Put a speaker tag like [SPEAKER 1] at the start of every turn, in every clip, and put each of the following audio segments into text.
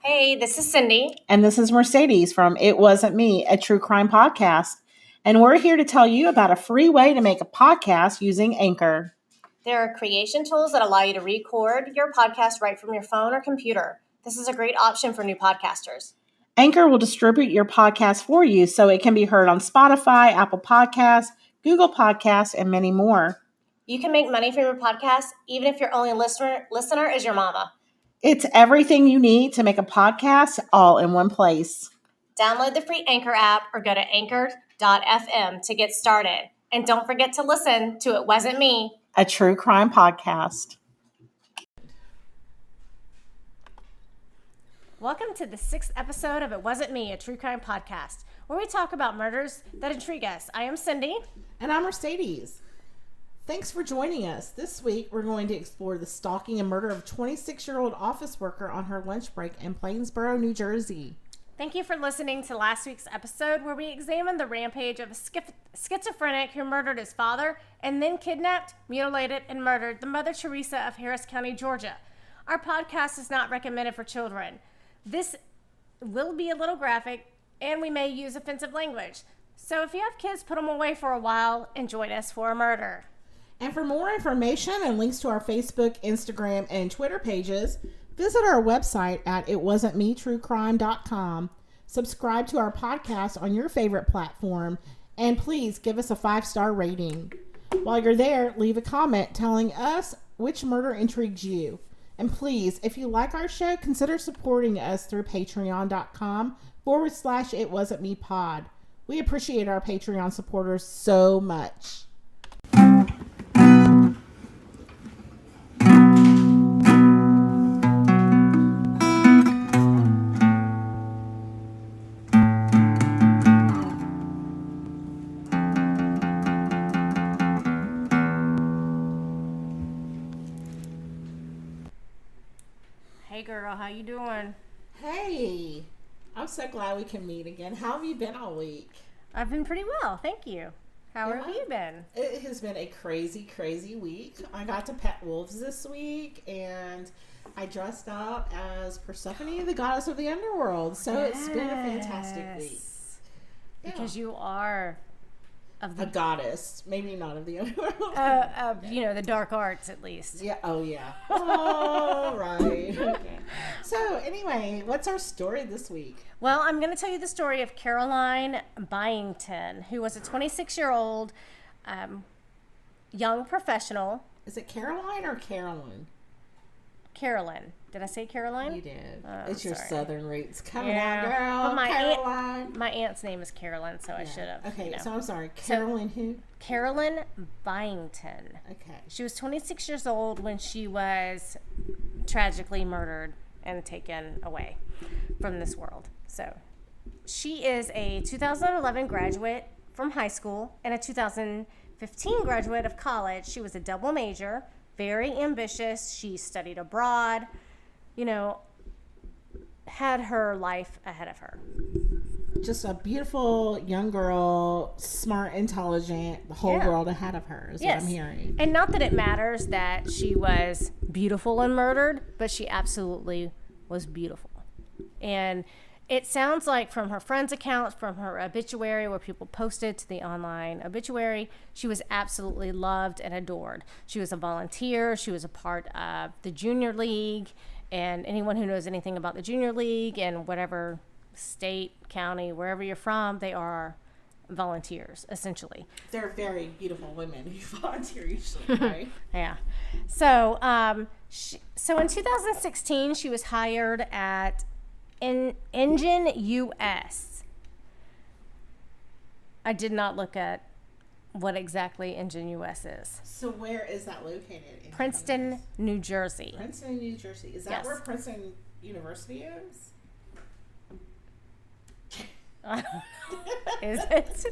[SPEAKER 1] Hey, this is Cindy.
[SPEAKER 2] And this is Mercedes from It Wasn't Me, a true crime podcast. And we're here to tell you about a free way to make a podcast using Anchor.
[SPEAKER 1] There are creation tools that allow you to record your podcast right from your phone or computer. This is a great option for new podcasters.
[SPEAKER 2] Anchor will distribute your podcast for you so it can be heard on Spotify, Apple Podcasts, Google Podcasts, and many more.
[SPEAKER 1] You can make money from your podcast even if your only listener is your mama.
[SPEAKER 2] It's everything you need to make a podcast all in one place.
[SPEAKER 1] Download the free Anchor app or go to anchor.fm to get started. And don't forget to listen to It Wasn't Me,
[SPEAKER 2] a true crime podcast.
[SPEAKER 1] Welcome to the 6th episode of It Wasn't Me, a true crime podcast, where we talk about murders that intrigue us. I am Cindy.
[SPEAKER 2] And I'm Mercedes. Thanks for joining us. This week, we're going to explore the stalking and murder of 26-year-old office worker on her lunch break in Plainsboro, New Jersey.
[SPEAKER 1] Thank you for listening to last week's episode where we examined the rampage of a schizophrenic who murdered his father and then kidnapped, mutilated, and murdered the Mother Teresa of Harris County, Georgia. Our podcast is not recommended for children. This will be a little graphic, and we may use offensive language. So if you have kids, put them away for a while and join us for a murder.
[SPEAKER 2] And for more information and links to our Facebook, Instagram, and Twitter pages, visit our website at itwasn'tmetruecrime.com. Subscribe to our podcast on your favorite platform, and please give us a 5-star rating. While you're there, leave a comment telling us which murder intrigued you. And please, if you like our show, consider supporting us through patreon.com/itwasn'tmepod. We appreciate our Patreon supporters so much.
[SPEAKER 1] Hey girl, how you doing?
[SPEAKER 2] Hey, I'm so glad we can meet again. How have you been all week?
[SPEAKER 1] I've been pretty well, thank you. How have you been?
[SPEAKER 2] It has been a crazy, crazy week. I got to pet wolves this week, and I dressed up as Persephone, the goddess of the underworld. So It's been a fantastic week.
[SPEAKER 1] Because you are
[SPEAKER 2] a goddess, maybe not of the underworld.
[SPEAKER 1] The dark arts at least.
[SPEAKER 2] Yeah. Oh, yeah. Oh, right. Okay. So, anyway, what's our story this week?
[SPEAKER 1] Well, I'm going to tell you the story of Carolyn Byington, who was a 26-year-old young professional.
[SPEAKER 2] Is it Caroline or Carolyn?
[SPEAKER 1] Carolyn. Did I say Caroline?
[SPEAKER 2] You did.
[SPEAKER 1] Oh,
[SPEAKER 2] it's your southern roots coming
[SPEAKER 1] yeah.
[SPEAKER 2] out, girl.
[SPEAKER 1] But my aunt's name is Carolyn, so I should have.
[SPEAKER 2] Okay, so I'm sorry. Carolyn who?
[SPEAKER 1] Carolyn Byington.
[SPEAKER 2] Okay.
[SPEAKER 1] She was 26 years old when she was tragically murdered and taken away from this world. So she is a 2011 graduate from high school and a 2015 graduate of college. She was a double major, very ambitious. She studied abroad, had her life ahead of her.
[SPEAKER 2] Just a beautiful young girl, smart, intelligent, the whole world ahead of her is what I'm hearing.
[SPEAKER 1] And not that it matters that she was beautiful and murdered, but she absolutely was beautiful. And it sounds like from her friends' accounts, from her obituary, where people posted to the online obituary, she was absolutely loved and adored. She was a volunteer. She was a part of the junior league. And anyone who knows anything about the junior league and whatever state, county, wherever you're from, they are volunteers, essentially.
[SPEAKER 2] They're very beautiful women who volunteer usually, right?
[SPEAKER 1] Yeah. So, so in 2016, she was hired at Engine US. I did not look at what exactly Engine US is.
[SPEAKER 2] So where is that located?
[SPEAKER 1] Princeton, New Jersey.
[SPEAKER 2] Princeton, New Jersey. Is that where Princeton University is?
[SPEAKER 1] Is it?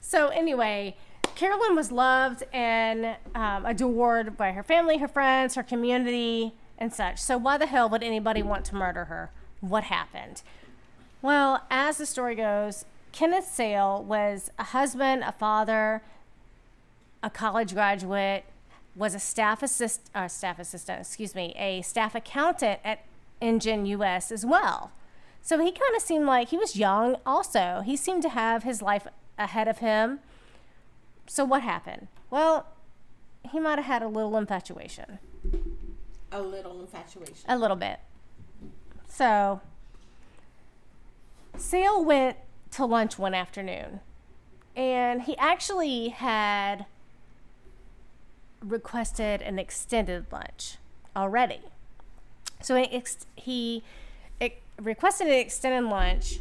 [SPEAKER 1] So anyway, Carolyn was loved and adored by her family, her friends, her community, and such. So why the hell would anybody want to murder her? What happened? Well, as the story goes, Kenneth Sale was a husband, a father, a college graduate, was a staff accountant at Engine US as well. So he kind of seemed like he was young also. He seemed to have his life ahead of him. So what happened? Well, he might have had a little infatuation.
[SPEAKER 2] A little infatuation.
[SPEAKER 1] A little bit. So Sale went to lunch one afternoon, and he actually had requested an extended lunch already. So he requested an extended lunch.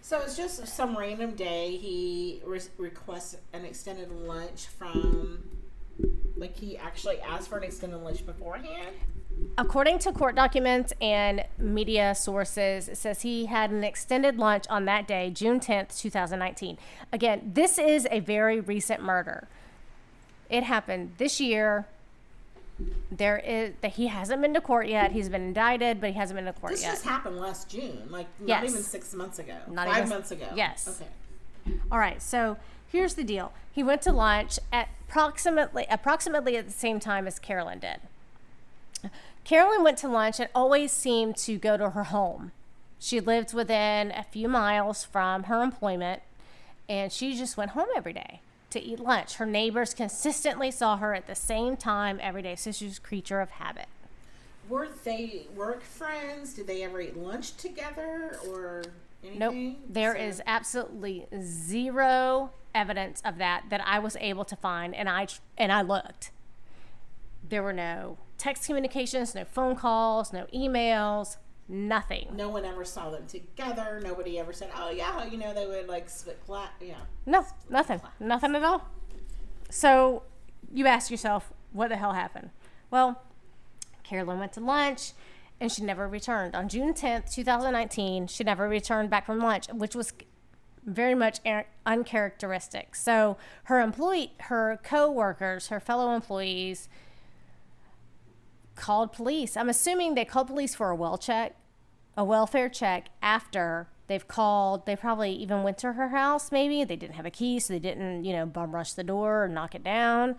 [SPEAKER 2] So it's just some random day he requests an extended lunch from, like, he actually asked for an extended lunch beforehand?
[SPEAKER 1] According to court documents and media sources, it says he had an extended lunch on that day, June 10th, 2019. Again, this is a very recent murder. It happened this year. He hasn't been to court yet. He's been indicted, but he hasn't been to court yet.
[SPEAKER 2] This just happened last June, like
[SPEAKER 1] Yes.
[SPEAKER 2] not even 6 months ago.
[SPEAKER 1] Not
[SPEAKER 2] 5
[SPEAKER 1] even-
[SPEAKER 2] months ago.
[SPEAKER 1] Yes.
[SPEAKER 2] Okay.
[SPEAKER 1] All right, so here's the deal. He went to lunch at approximately at the same time as Carolyn did. Carolyn went to lunch and always seemed to go to her home. She lived within a few miles from her employment, and she just went home every day to eat lunch. Her neighbors consistently saw her at the same time every day, so she was a creature of habit.
[SPEAKER 2] Were they work friends? Did they ever eat lunch together or anything?
[SPEAKER 1] Nope. There is absolutely zero evidence of that I was able to find, and I looked. There were no text communications, no phone calls, no emails, nothing.
[SPEAKER 2] No one ever saw them together. Nobody ever said, "Oh yeah, they would like split class." Yeah.
[SPEAKER 1] No, nothing. Nothing at all. So you ask yourself, what the hell happened? Well, Carolyn went to lunch and she never returned. On June 10th, 2019, she never returned back from lunch, which was very much uncharacteristic. So her co-workers, her fellow employees called police. I'm assuming they called police for a welfare check after they probably even went to her house. Maybe they didn't have a key, so they didn't, bum rush the door or knock it down.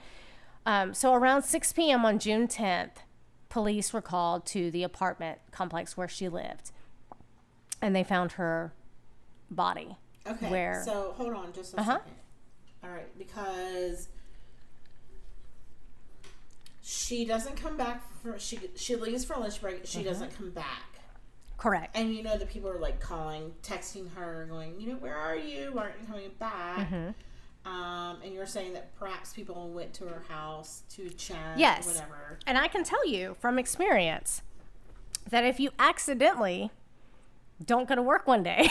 [SPEAKER 1] So around 6 p.m. on June 10th, police were called to the apartment complex where she lived, and they found her body.
[SPEAKER 2] Okay. So hold on just a second. All right, because she doesn't come back. She leaves for lunch break. She doesn't come back.
[SPEAKER 1] Correct.
[SPEAKER 2] And the people are like calling, texting her, going, where are you? Why aren't you coming back? And you're saying that perhaps people went to her house to check.
[SPEAKER 1] Yes.
[SPEAKER 2] Or whatever.
[SPEAKER 1] And I can tell you from experience that if you accidentally don't go to work one day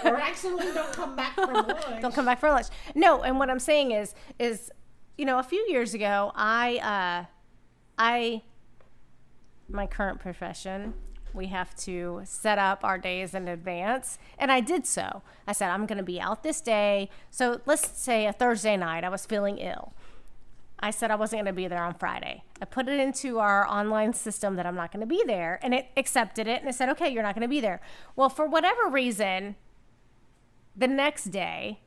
[SPEAKER 2] or accidentally don't come back from lunch.
[SPEAKER 1] Don't come back for lunch. No, and what I'm saying is a few years ago, my current profession, we have to set up our days in advance. And I did so. I said, I'm going to be out this day. So let's say a Thursday night, I was feeling ill. I said I wasn't going to be there on Friday. I put it into our online system that I'm not going to be there, and it accepted it. And it said, okay, you're not going to be there. Well, for whatever reason, the next day,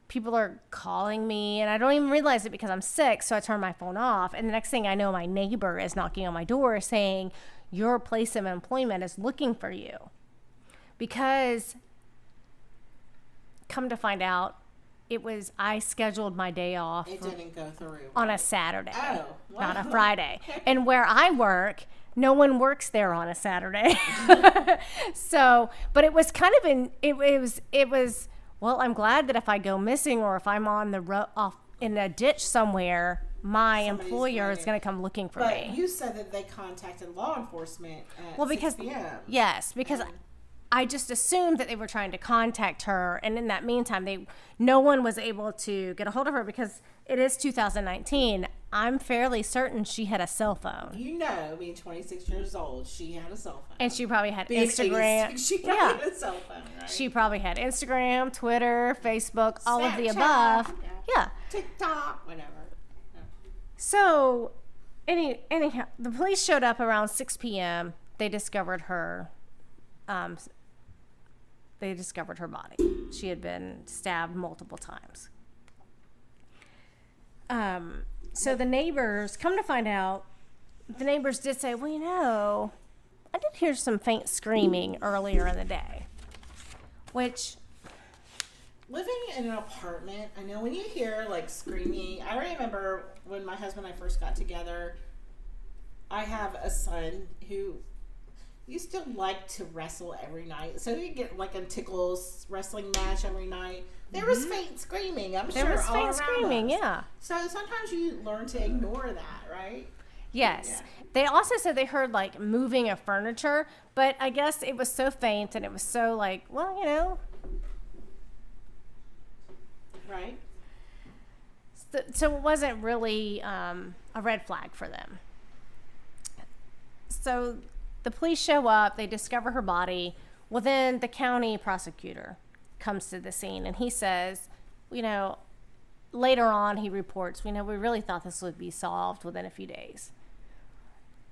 [SPEAKER 1] people are calling me, and I don't even realize it because I'm sick, so I turn my phone off. And the next thing I know, my neighbor is knocking on my door saying, your place of employment is looking for you. Because, come to find out, I scheduled my day off.
[SPEAKER 2] It didn't go through.
[SPEAKER 1] On a Saturday,
[SPEAKER 2] wow.
[SPEAKER 1] not a Friday. And where I work, no one works there on a Saturday. So, but it was kind of it was, well, I'm glad that if I go missing or if I'm on the off in a ditch somewhere, my employer is going to come looking for me.
[SPEAKER 2] But you said that they contacted law enforcement at 6 p.m.
[SPEAKER 1] Yes, because I just assumed that they were trying to contact her, and in that meantime, no one was able to get a hold of her because it is 2019. I'm fairly certain she had a cell phone.
[SPEAKER 2] Being 26 years old, she had a cell phone.
[SPEAKER 1] And she probably had Instagram.
[SPEAKER 2] 86, she probably had a cell phone, right?
[SPEAKER 1] She probably had Instagram, Twitter, Facebook, all of the
[SPEAKER 2] Snapchat,
[SPEAKER 1] above. Yeah.
[SPEAKER 2] TikTok, whatever.
[SPEAKER 1] So, anyhow, the police showed up around 6 p.m. They discovered her. They discovered her body. She had been stabbed multiple times. So the neighbors, come to find out, the neighbors did say, well, I did hear some faint screaming earlier in the day. Which...
[SPEAKER 2] living in an apartment, I know when you hear, like, screaming, I remember when my husband and I first got together, I have a son who used to like to wrestle every night. So he'd get, like, a tickles wrestling match every night. There was faint screaming, I'm sure,
[SPEAKER 1] there was
[SPEAKER 2] all
[SPEAKER 1] faint
[SPEAKER 2] around
[SPEAKER 1] screaming,
[SPEAKER 2] us.
[SPEAKER 1] yeah.
[SPEAKER 2] So sometimes you learn to ignore that, right?
[SPEAKER 1] Yes.
[SPEAKER 2] Yeah.
[SPEAKER 1] They also said they heard, like, moving of furniture, but I guess it was so faint and it was so, like, well, you know.
[SPEAKER 2] Right.
[SPEAKER 1] So it wasn't really a red flag for them. So the police show up, they discover her body. Well, then the county prosecutor comes to the scene and he says, later on he reports, we really thought this would be solved within a few days.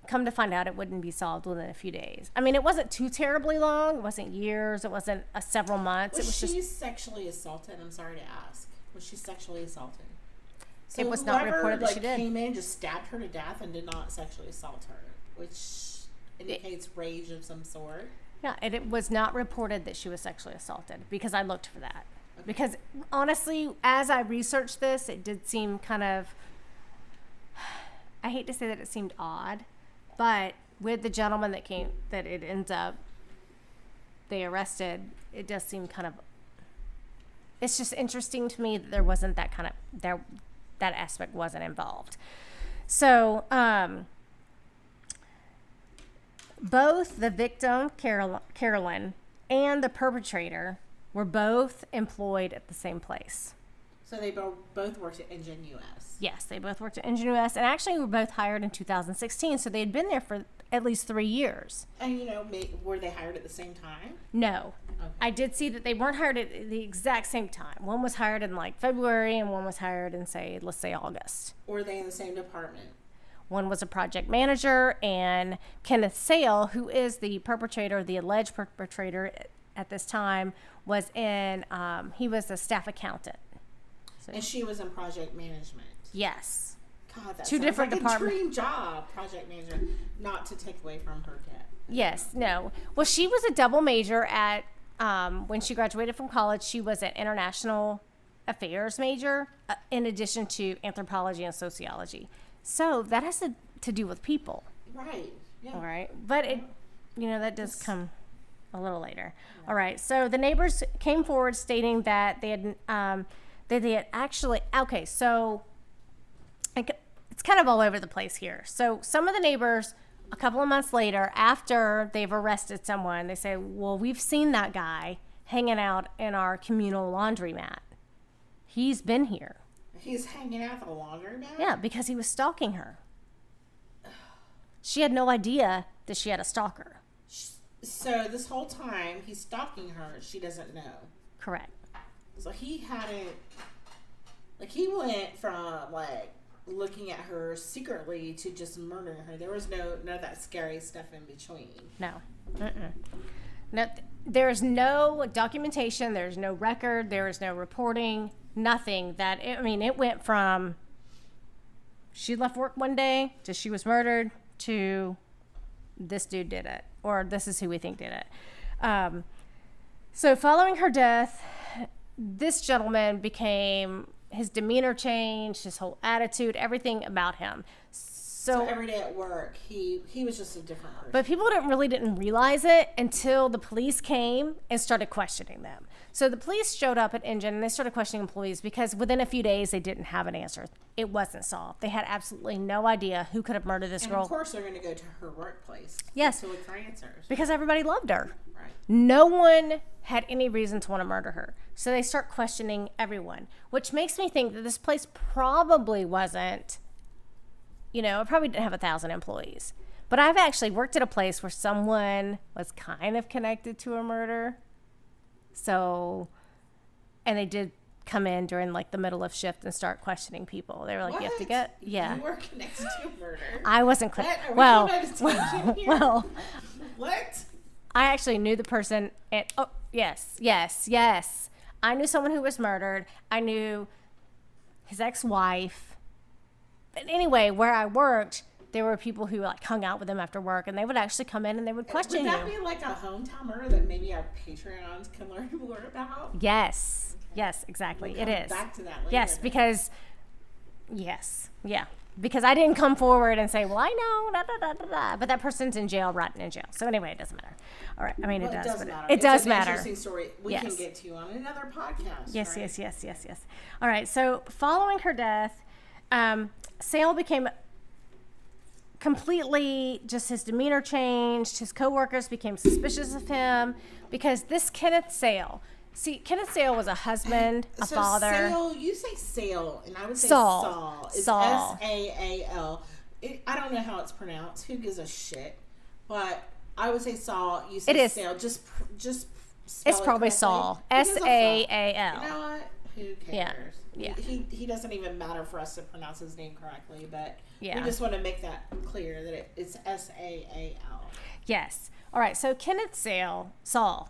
[SPEAKER 1] Come to find out it wouldn't be solved within a few days. I mean, it wasn't too terribly long. It wasn't years. It wasn't several months.
[SPEAKER 2] Was
[SPEAKER 1] it was
[SPEAKER 2] she
[SPEAKER 1] just
[SPEAKER 2] sexually assaulted? I'm sorry to ask. Was she sexually assaulted? So
[SPEAKER 1] it was not reported that she did.
[SPEAKER 2] Came in, just stabbed her to death and did not sexually assault her, which indicates rage of some sort.
[SPEAKER 1] Yeah, and it was not reported that she was sexually assaulted because I looked for that. Okay. Because honestly, as I researched this, it did seem kind of, I hate to say that it seemed odd, but with the gentleman that it ends up, they arrested, it does seem kind of, it's just interesting to me that there wasn't that kind of, that aspect wasn't involved. So, both the victim, Carolyn, and the perpetrator were both employed at the same place.
[SPEAKER 2] So they both worked at Engine US.
[SPEAKER 1] Yes, they both worked at Engine US, and actually were both hired in 2016, so they had been there for at least 3 years.
[SPEAKER 2] And, were they hired at the same time?
[SPEAKER 1] No.
[SPEAKER 2] Okay.
[SPEAKER 1] I did see that they weren't hired at the exact same time. One was hired in, like, February, and one was hired in, let's say August.
[SPEAKER 2] Were they in the same department?
[SPEAKER 1] One was a project manager, and Kenneth Sale, who is the alleged perpetrator at this time, he was a staff accountant. So,
[SPEAKER 2] and she was in project management.
[SPEAKER 1] Yes.
[SPEAKER 2] God, that
[SPEAKER 1] two different
[SPEAKER 2] like
[SPEAKER 1] departments.
[SPEAKER 2] A dream job, project manager. Not to take away from her debt.
[SPEAKER 1] Yes, no. Well, she was a double major at when she graduated from college. She was an international affairs major in addition to anthropology and sociology. So that has to do with people.
[SPEAKER 2] Right. Yeah.
[SPEAKER 1] All right. But it, that does come a little later. Yeah. All right. So the neighbors came forward stating that they had actually, okay, so it's kind of all over the place here. So some of the neighbors, a couple of months later, after they've arrested someone, they say, well, we've seen that guy hanging out in our communal laundromat. He's been here.
[SPEAKER 2] He's hanging out at the laundromat?
[SPEAKER 1] Yeah, because he was stalking her. She had no idea that she had a stalker.
[SPEAKER 2] So this whole time he's stalking her, she doesn't know.
[SPEAKER 1] Correct.
[SPEAKER 2] So he hadn't, he went from, looking at her secretly to just murdering her. There was none of that scary stuff in between.
[SPEAKER 1] No. No, there's no documentation, there's no record, there is no reporting, nothing it went from she left work one day to she was murdered to this dude did it, or this is who we think did it. So following her death, this gentleman his demeanor changed, his whole attitude, everything about him. So
[SPEAKER 2] every day at work, he was just a different person.
[SPEAKER 1] But people didn't realize it until the police came and started questioning them. So the police showed up at Engine and they started questioning employees because within a few days they didn't have an answer. It wasn't solved. They had absolutely no idea who could have murdered this girl.
[SPEAKER 2] And of course they're going to go to her workplace.
[SPEAKER 1] Yes.
[SPEAKER 2] To look for answers.
[SPEAKER 1] Because everybody loved her.
[SPEAKER 2] Right.
[SPEAKER 1] No one had any reason to want to murder her. So they start questioning everyone, which makes me think that this place probably wasn't, it probably didn't have 1,000 employees. But I've actually worked at a place where someone was kind of connected to a murder. So, and they did come in during the middle of shift and start questioning people. They were like,
[SPEAKER 2] what?
[SPEAKER 1] You have to get, yeah.
[SPEAKER 2] You were connected to a murder?
[SPEAKER 1] I wasn't
[SPEAKER 2] What?
[SPEAKER 1] Well,
[SPEAKER 2] well. What?
[SPEAKER 1] I actually knew the person. Yes. I knew someone who was murdered. I knew his ex-wife. But anyway, where I worked, there were people who like hung out with him after work, and they would actually come in and they would question you.
[SPEAKER 2] Would that be like a hometown murder that maybe our Patreons can learn more about?
[SPEAKER 1] Yes. Yes, exactly.
[SPEAKER 2] We'll
[SPEAKER 1] it is.
[SPEAKER 2] Back to that later.
[SPEAKER 1] Yes, because because I didn't come forward and say, well, I know, da, da, da, da, da. But that person's in jail, rotting in jail. So anyway, it doesn't matter. All right. I mean, it does matter. It does matter.
[SPEAKER 2] It's an interesting story we can get to on another podcast.
[SPEAKER 1] Yes,
[SPEAKER 2] right?
[SPEAKER 1] yes. All right. So following her death, Sale became completely, just his demeanor changed. His coworkers became suspicious of him because this Kenneth Sale. See, Kenneth Sale was a husband, a father.
[SPEAKER 2] Sale, you say Sale, and I would say
[SPEAKER 1] Saul.
[SPEAKER 2] Saul. It's
[SPEAKER 1] Saul.
[SPEAKER 2] Saal. I don't know how it's pronounced. Who gives a shit? But I would say Saul. You say Sale. Just spell
[SPEAKER 1] it's
[SPEAKER 2] it
[SPEAKER 1] probably
[SPEAKER 2] correctly.
[SPEAKER 1] Saul.
[SPEAKER 2] Saal.
[SPEAKER 1] S-A-A-L.
[SPEAKER 2] You know what? Who
[SPEAKER 1] Yeah.
[SPEAKER 2] cares?
[SPEAKER 1] Yeah.
[SPEAKER 2] He doesn't even matter for us to pronounce his name correctly, but we
[SPEAKER 1] Yeah.
[SPEAKER 2] just want to make that clear that it's Saal.
[SPEAKER 1] Yes. All right. So Kenneth Saul.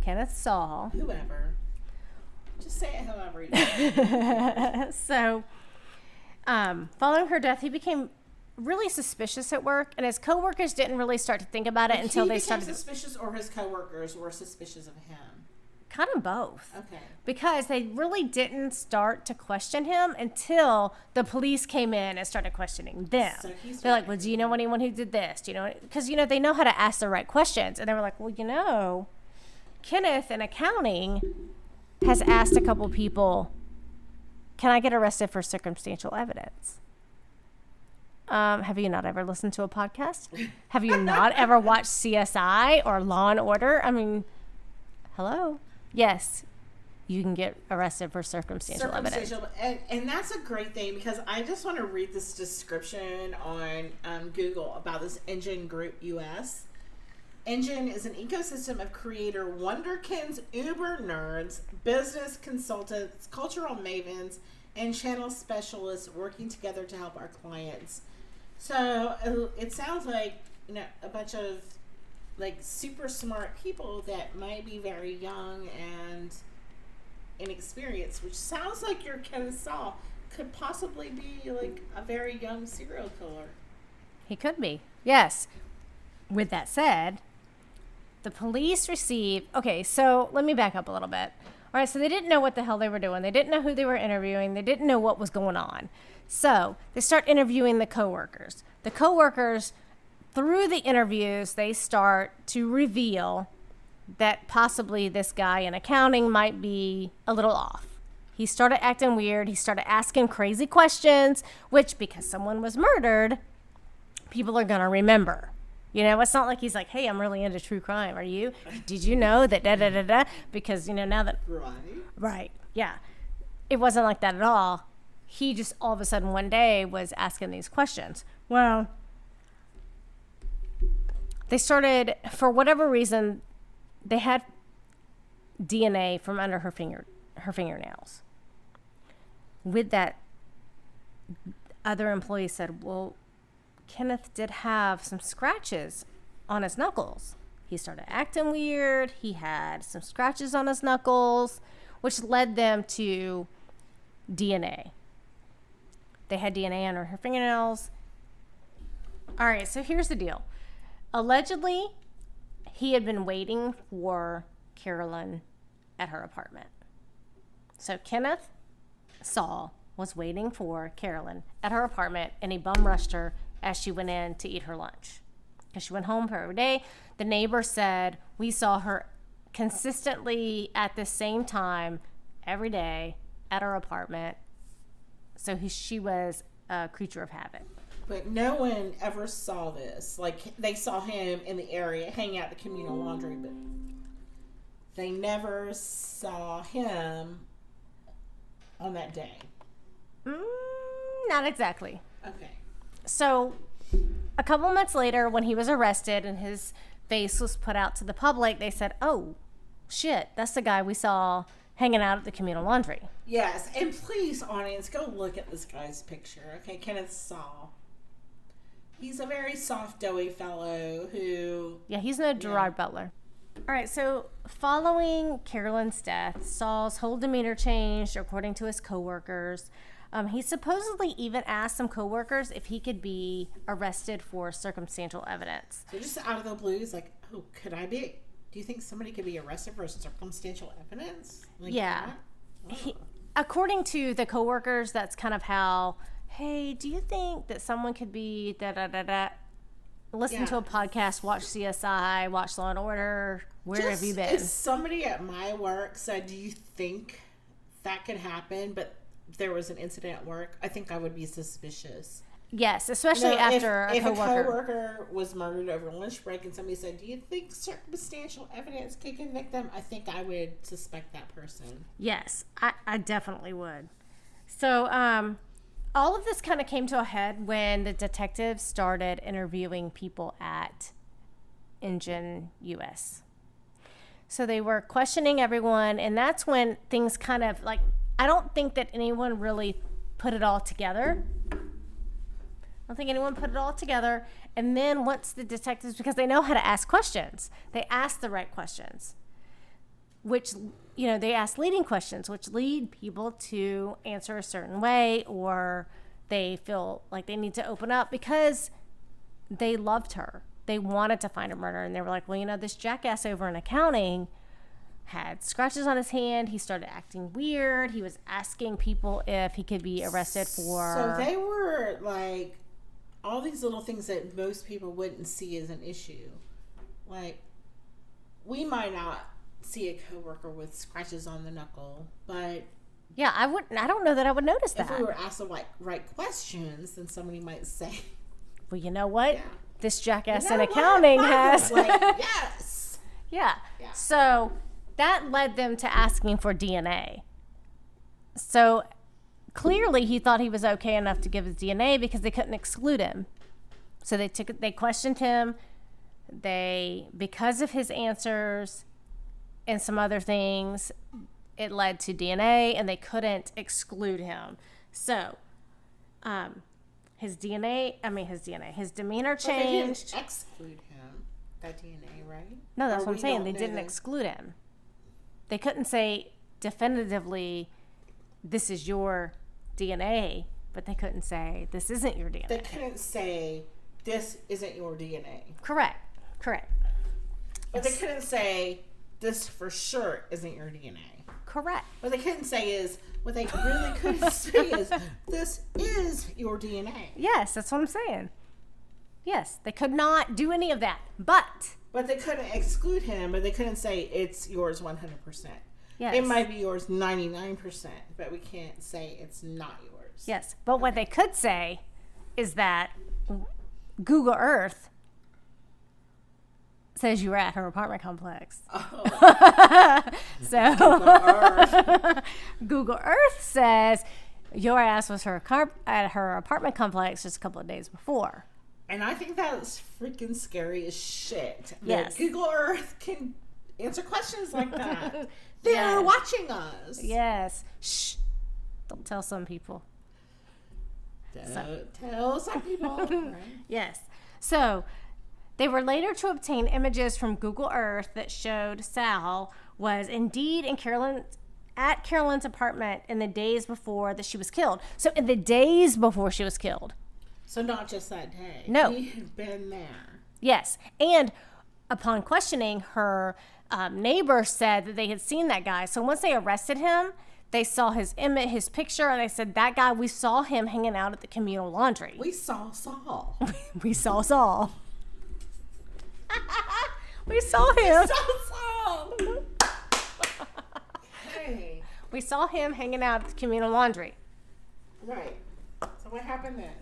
[SPEAKER 1] Kenneth Saul.
[SPEAKER 2] Whoever. Just say it however you want.
[SPEAKER 1] So, following her death, he became really suspicious at work, and his coworkers didn't really start to think about it until they started.
[SPEAKER 2] Suspicious, or his coworkers were suspicious of him?
[SPEAKER 1] Kind of both.
[SPEAKER 2] Okay.
[SPEAKER 1] Because they really didn't start to question him until the police came in and started questioning them.
[SPEAKER 2] So
[SPEAKER 1] they're like, well, do you know anyone who did this? Do you know? Because, they know how to ask the right questions. And they were like, well, Kenneth in accounting has asked a couple people, can I get arrested for circumstantial evidence? Have you not ever listened to a podcast? Have you not ever watched CSI or Law and Order? I mean, hello? Yes, you can get arrested for circumstantial evidence.
[SPEAKER 2] And that's a great thing, because I just want to read this description on Google about this Engine Group US. Engine is an ecosystem of creator wonderkins, uber nerds, business consultants, cultural mavens, and channel specialists working together to help our clients. So it sounds like a bunch of super smart people that might be very young and inexperienced, which sounds like your Kenneth Saul could possibly be like a very young serial killer.
[SPEAKER 1] He could be, yes. With that said, the police received... Okay, so let me back up a little bit. All right, so they didn't know what the hell they were doing. They didn't know who they were interviewing. They didn't know what was going on. So they start interviewing the coworkers. The coworkers, through the interviews, they start to reveal that possibly this guy in accounting might be a little off. He started acting weird. He started asking crazy questions, which, because someone was murdered, people are going to remember. It's not like he's like, hey, I'm really into true crime. Are you? Did you know that da-da-da-da? Because, now that... Right. Yeah. It wasn't like that at all. He just all of a sudden one day was asking these questions. Well, they started, for whatever reason, they had DNA from under her fingernails. With that, other employees said, well, Kenneth did have some scratches on his knuckles. He started acting weird. He had some scratches on his knuckles, which led them to DNA. They had DNA under her fingernails. All right, so here's the deal. Allegedly, he had been waiting for Carolyn at her apartment. So Kenneth Saul was waiting for Carolyn at her apartment, and he bum rushed her as she went in to eat her lunch. Because she went home every day. The neighbor said, we saw her consistently at the same time every day at her apartment. So she was a creature of habit.
[SPEAKER 2] But no one ever saw this. They saw him in the area hanging out at the communal laundry, but they never saw him on that day.
[SPEAKER 1] Not exactly.
[SPEAKER 2] Okay.
[SPEAKER 1] So a couple months later, when he was arrested and his face was put out to the public, they said, oh, shit, that's the guy we saw hanging out at the communal laundry.
[SPEAKER 2] Yes, and please, audience, go look at this guy's picture. Okay, Kenneth Saul. He's a very soft, doughy fellow who...
[SPEAKER 1] Yeah, he's no Gerard Butler. All right, so following Carolyn's death, Saul's whole demeanor changed, according to his coworkers. He supposedly even asked some coworkers if he could be arrested for circumstantial evidence.
[SPEAKER 2] So just out of the blue, he's like, oh, could I be? Do you think somebody could be arrested for circumstantial evidence? Like
[SPEAKER 1] Yeah.
[SPEAKER 2] that?
[SPEAKER 1] According to the coworkers, that's kind of how, hey, do you think that someone could be da-da-da-da? Listen to a podcast, watch CSI, watch Law & Order. Where have you been?
[SPEAKER 2] If somebody at my work said, do you think that could happen, but there was an incident at work, I think I would be suspicious.
[SPEAKER 1] Yes, especially after a coworker.
[SPEAKER 2] If a coworker was murdered over lunch break and somebody said, do you think circumstantial evidence could convict them? I think I would suspect that person.
[SPEAKER 1] Yes, I definitely would. So all of this kind of came to a head when the detectives started interviewing people at Engine US. So they were questioning everyone, and that's when things kind of like, I don't think that anyone really put it all together. I don't think anyone put it all together. And then once the detectives, because they know how to ask questions, they ask the right questions, which, they ask leading questions, which lead people to answer a certain way, or they feel like they need to open up because they loved her. They wanted to find a murder, and they were like, well, this jackass over in accounting had scratches on his hand. He started acting weird. He was asking people if he could be arrested for...
[SPEAKER 2] So they were like all these little things that most people wouldn't see as an issue. Like, we might not see a coworker with scratches on the knuckle, but...
[SPEAKER 1] Yeah, I don't know that I would notice that.
[SPEAKER 2] If we were asked the right questions, then somebody might say...
[SPEAKER 1] Well, you know what? Yeah. This jackass in
[SPEAKER 2] what?
[SPEAKER 1] accounting has...
[SPEAKER 2] yes!
[SPEAKER 1] Yeah. So that led them to asking for DNA. So clearly he thought he was okay enough to give his DNA because they couldn't exclude him. So they questioned him. Because of his answers and some other things, it led to DNA, and they couldn't exclude him. So his demeanor changed.
[SPEAKER 2] They didn't exclude him, that DNA, right?
[SPEAKER 1] No, that's what I'm saying. They didn't exclude him. They couldn't say definitively, this is your DNA, but they couldn't say, this isn't your DNA.
[SPEAKER 2] They couldn't say, this isn't your DNA.
[SPEAKER 1] Correct.
[SPEAKER 2] But they couldn't say, this for sure isn't your DNA.
[SPEAKER 1] Correct.
[SPEAKER 2] What they couldn't say is, what they really couldn't say is, this is your DNA.
[SPEAKER 1] Yes, that's what I'm saying. Yes, they could not do any of that, but
[SPEAKER 2] they couldn't exclude him, but they couldn't say it's yours 100%.
[SPEAKER 1] Yes.
[SPEAKER 2] It might be yours 99%, but we can't say it's not yours.
[SPEAKER 1] Yes, but what they could say is that Google Earth says you were at her apartment complex.
[SPEAKER 2] Oh.
[SPEAKER 1] So Google Earth says your ass was at her apartment complex just a couple of days before.
[SPEAKER 2] And I think that's freaking scary as shit.
[SPEAKER 1] Yes.
[SPEAKER 2] That Google Earth can answer questions like that. They're watching us.
[SPEAKER 1] Yes. Shh. Don't tell some people.
[SPEAKER 2] Don't tell some people. Right?
[SPEAKER 1] Yes. So they were later to obtain images from Google Earth that showed Sal was indeed at Carolyn's apartment in the days before that she was killed. So in the days before she was killed.
[SPEAKER 2] So not just that day.
[SPEAKER 1] No.
[SPEAKER 2] He had been there.
[SPEAKER 1] Yes. And upon questioning, her neighbor said that they had seen that guy. So once they arrested him, they saw his image, his picture, and they said, that guy, we saw him hanging out at the communal laundry.
[SPEAKER 2] We saw Saul.
[SPEAKER 1] We saw Saul. We saw him.
[SPEAKER 2] We saw Saul. Hey.
[SPEAKER 1] We saw him hanging out at the communal laundry.
[SPEAKER 2] Right. So what happened then?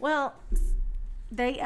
[SPEAKER 1] Well, they,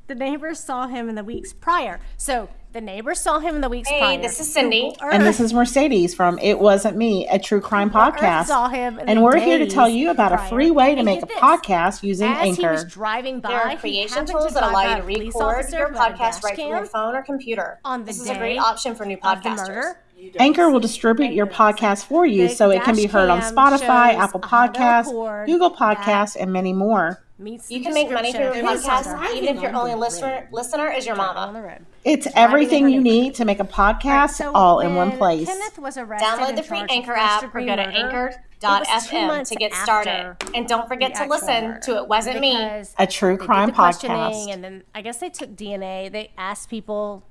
[SPEAKER 1] the neighbors saw him in the weeks prior. So the neighbors saw him in the weeks prior.
[SPEAKER 3] Hey, this is Cindy.
[SPEAKER 2] And this is Mercedes from It Wasn't Me, a true crime podcast.
[SPEAKER 1] Saw him in
[SPEAKER 2] and
[SPEAKER 1] the
[SPEAKER 2] we're here to tell you about
[SPEAKER 1] prior.
[SPEAKER 2] a free way to
[SPEAKER 1] And
[SPEAKER 2] make
[SPEAKER 1] get
[SPEAKER 2] a
[SPEAKER 1] this.
[SPEAKER 2] podcast using
[SPEAKER 1] As
[SPEAKER 2] Anchor.
[SPEAKER 1] he was driving by,
[SPEAKER 3] There are
[SPEAKER 1] he
[SPEAKER 3] creation
[SPEAKER 1] happened
[SPEAKER 3] tools
[SPEAKER 1] to
[SPEAKER 3] that
[SPEAKER 1] drive
[SPEAKER 3] allow
[SPEAKER 1] by
[SPEAKER 3] you
[SPEAKER 1] a
[SPEAKER 3] to
[SPEAKER 1] police
[SPEAKER 3] record
[SPEAKER 1] officer
[SPEAKER 3] your
[SPEAKER 1] who had a
[SPEAKER 3] podcast right
[SPEAKER 1] dash
[SPEAKER 3] from your
[SPEAKER 1] cam
[SPEAKER 3] phone or computer.
[SPEAKER 1] on the
[SPEAKER 3] This is
[SPEAKER 1] day
[SPEAKER 3] a great option for new
[SPEAKER 1] of the
[SPEAKER 3] podcasters.
[SPEAKER 1] murder.
[SPEAKER 2] Anchor will distribute your podcast for you so it can be heard on Spotify, Apple Podcasts, Google Podcasts, and many more.
[SPEAKER 3] You can make money through your podcast even if your only listener is your mama.
[SPEAKER 2] It's everything you need to make a podcast all in one place.
[SPEAKER 1] Kenneth was arrested.
[SPEAKER 3] Download the free Anchor app or go to anchor.fm to get started. And don't forget to listen to It Wasn't Me,
[SPEAKER 2] a true crime podcast.
[SPEAKER 1] And then I guess they took DNA. They asked people,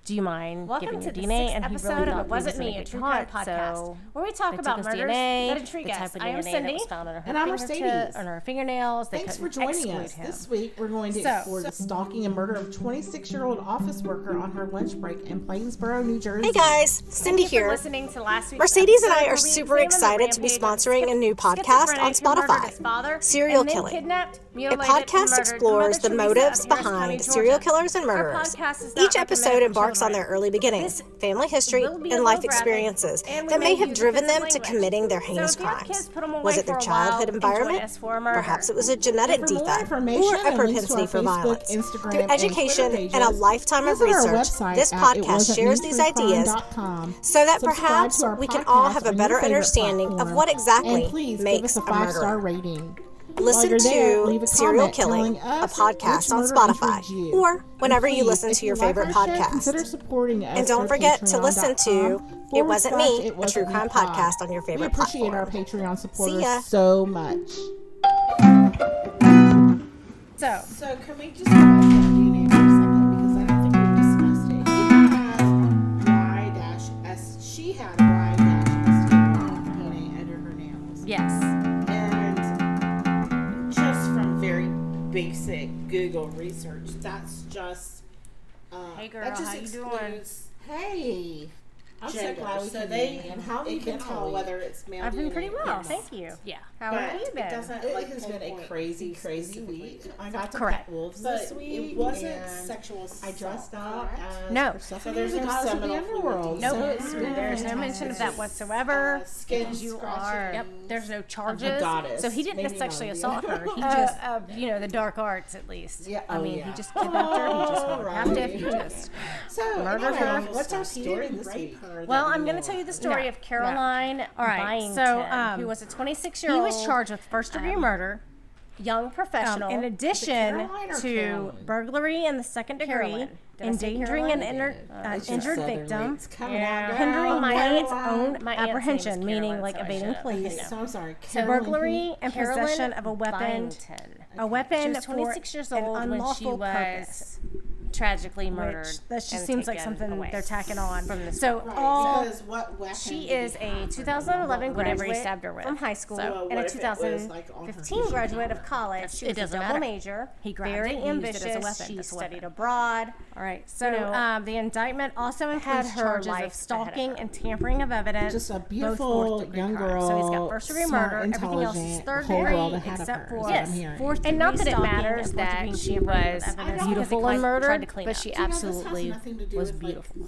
[SPEAKER 1] do you mind giving your DNA? And he really thought
[SPEAKER 3] It Wasn't Me, a true crime podcast, where we talk about murders that intrigue us. I am Cindy.
[SPEAKER 2] And I'm Mercedes.
[SPEAKER 1] On her fingernails.
[SPEAKER 2] Thanks for joining us. This week, we're going to explore the stalking and murder of 26-year-old office worker on her lunch break in Plainsboro, New Jersey.
[SPEAKER 4] Hey guys, Cindy here. Mercedes and I are super excited to be sponsoring a new podcast on Spotify, Serial Killing. A podcast explores the motives behind serial killers and murderers. Each episode embarks on their early beginnings, family history, and life experiences that may have driven them to committing their heinous crimes. Was it their childhood environment? Perhaps it was a genetic defect or a propensity for violence. Through education and a lifetime of research, this podcast shares these ideas so that perhaps we can all have a better understanding of what exactly makes a murderer. Listen to Serial Killing, a podcast on Spotify, or whenever you listen to your favorite podcast. And don't forget to listen to It Wasn't Me, a true crime podcast on your favorite platform.
[SPEAKER 2] We appreciate our Patreon supporters so much. So can we just go back to DNA for a second, because I don't think we've discussed it. She had Y-S DNA under her nails.
[SPEAKER 1] Yes.
[SPEAKER 2] Basic Google research. That's just
[SPEAKER 1] hey girl, how you doing?
[SPEAKER 2] Hey, I'm so glad we can be. And how you can tell whether it's male.
[SPEAKER 1] I've been pretty well, thank you. Yeah. How have you been?
[SPEAKER 2] It has been a crazy week. I got to
[SPEAKER 1] pet
[SPEAKER 2] wolves this week. It wasn't sexual assault. I dressed up as
[SPEAKER 1] no.
[SPEAKER 2] So there's no seminal fluid.
[SPEAKER 1] No, there's no mention of that whatsoever.
[SPEAKER 2] Because
[SPEAKER 1] you are. Yep. There's no charges.
[SPEAKER 2] Goddess.
[SPEAKER 1] So he didn't sexually assault her. He just, the dark arts at least.
[SPEAKER 2] Yeah.
[SPEAKER 1] I mean, he just kidnapped her. He just held her captive. He just murdered her.
[SPEAKER 2] What's our story this week?
[SPEAKER 1] Well, I'm going to tell you the story of Carolyn Byington, who was a 26-year-old. He was charged with first-degree murder, young professional, in addition to burglary in the second degree, endangering an injured victim, hindering my aunt's own apprehension, meaning like evading police.
[SPEAKER 2] So I'm sorry.
[SPEAKER 1] So burglary and possession of a weapon. A weapon for 26 years old an unlawful purpose. Tragically murdered.
[SPEAKER 5] That just seems like something they're tacking on from the
[SPEAKER 1] so she is a 2011
[SPEAKER 5] whatever he
[SPEAKER 1] graduate
[SPEAKER 5] stabbed her with
[SPEAKER 1] from high school and a 2015 graduate of college. She was a double major.
[SPEAKER 5] He grabbed
[SPEAKER 1] very
[SPEAKER 5] it and used
[SPEAKER 1] ambitious.
[SPEAKER 5] it as a weapon.
[SPEAKER 1] She studied abroad.
[SPEAKER 5] All right.
[SPEAKER 1] So the indictment also includes charges of stalking and tampering of evidence.
[SPEAKER 2] Just a beautiful young girl.
[SPEAKER 1] So he's got first-degree murder. Everything else is third degree except for fourth. And not that it matters that she was beautiful and murdered. But she absolutely was beautiful.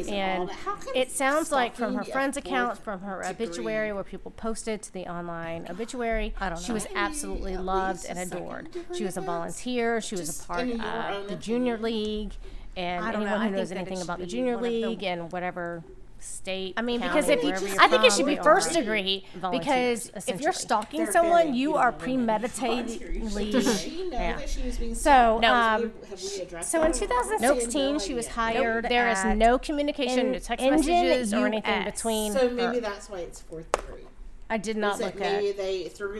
[SPEAKER 1] And it sounds like from her friends' accounts, from her obituary, where people posted to the online obituary, she was absolutely loved and adored. She was a volunteer. She was a part of the junior league. And anyone who knows anything about the junior league and whatever state, because if I think it should be first degree, because if you're stalking someone, you are premeditatedly. So in 2016, she was hired. There is no communication, no text messages or anything between.
[SPEAKER 2] So maybe that's why it's fourth degree.
[SPEAKER 1] I did not look at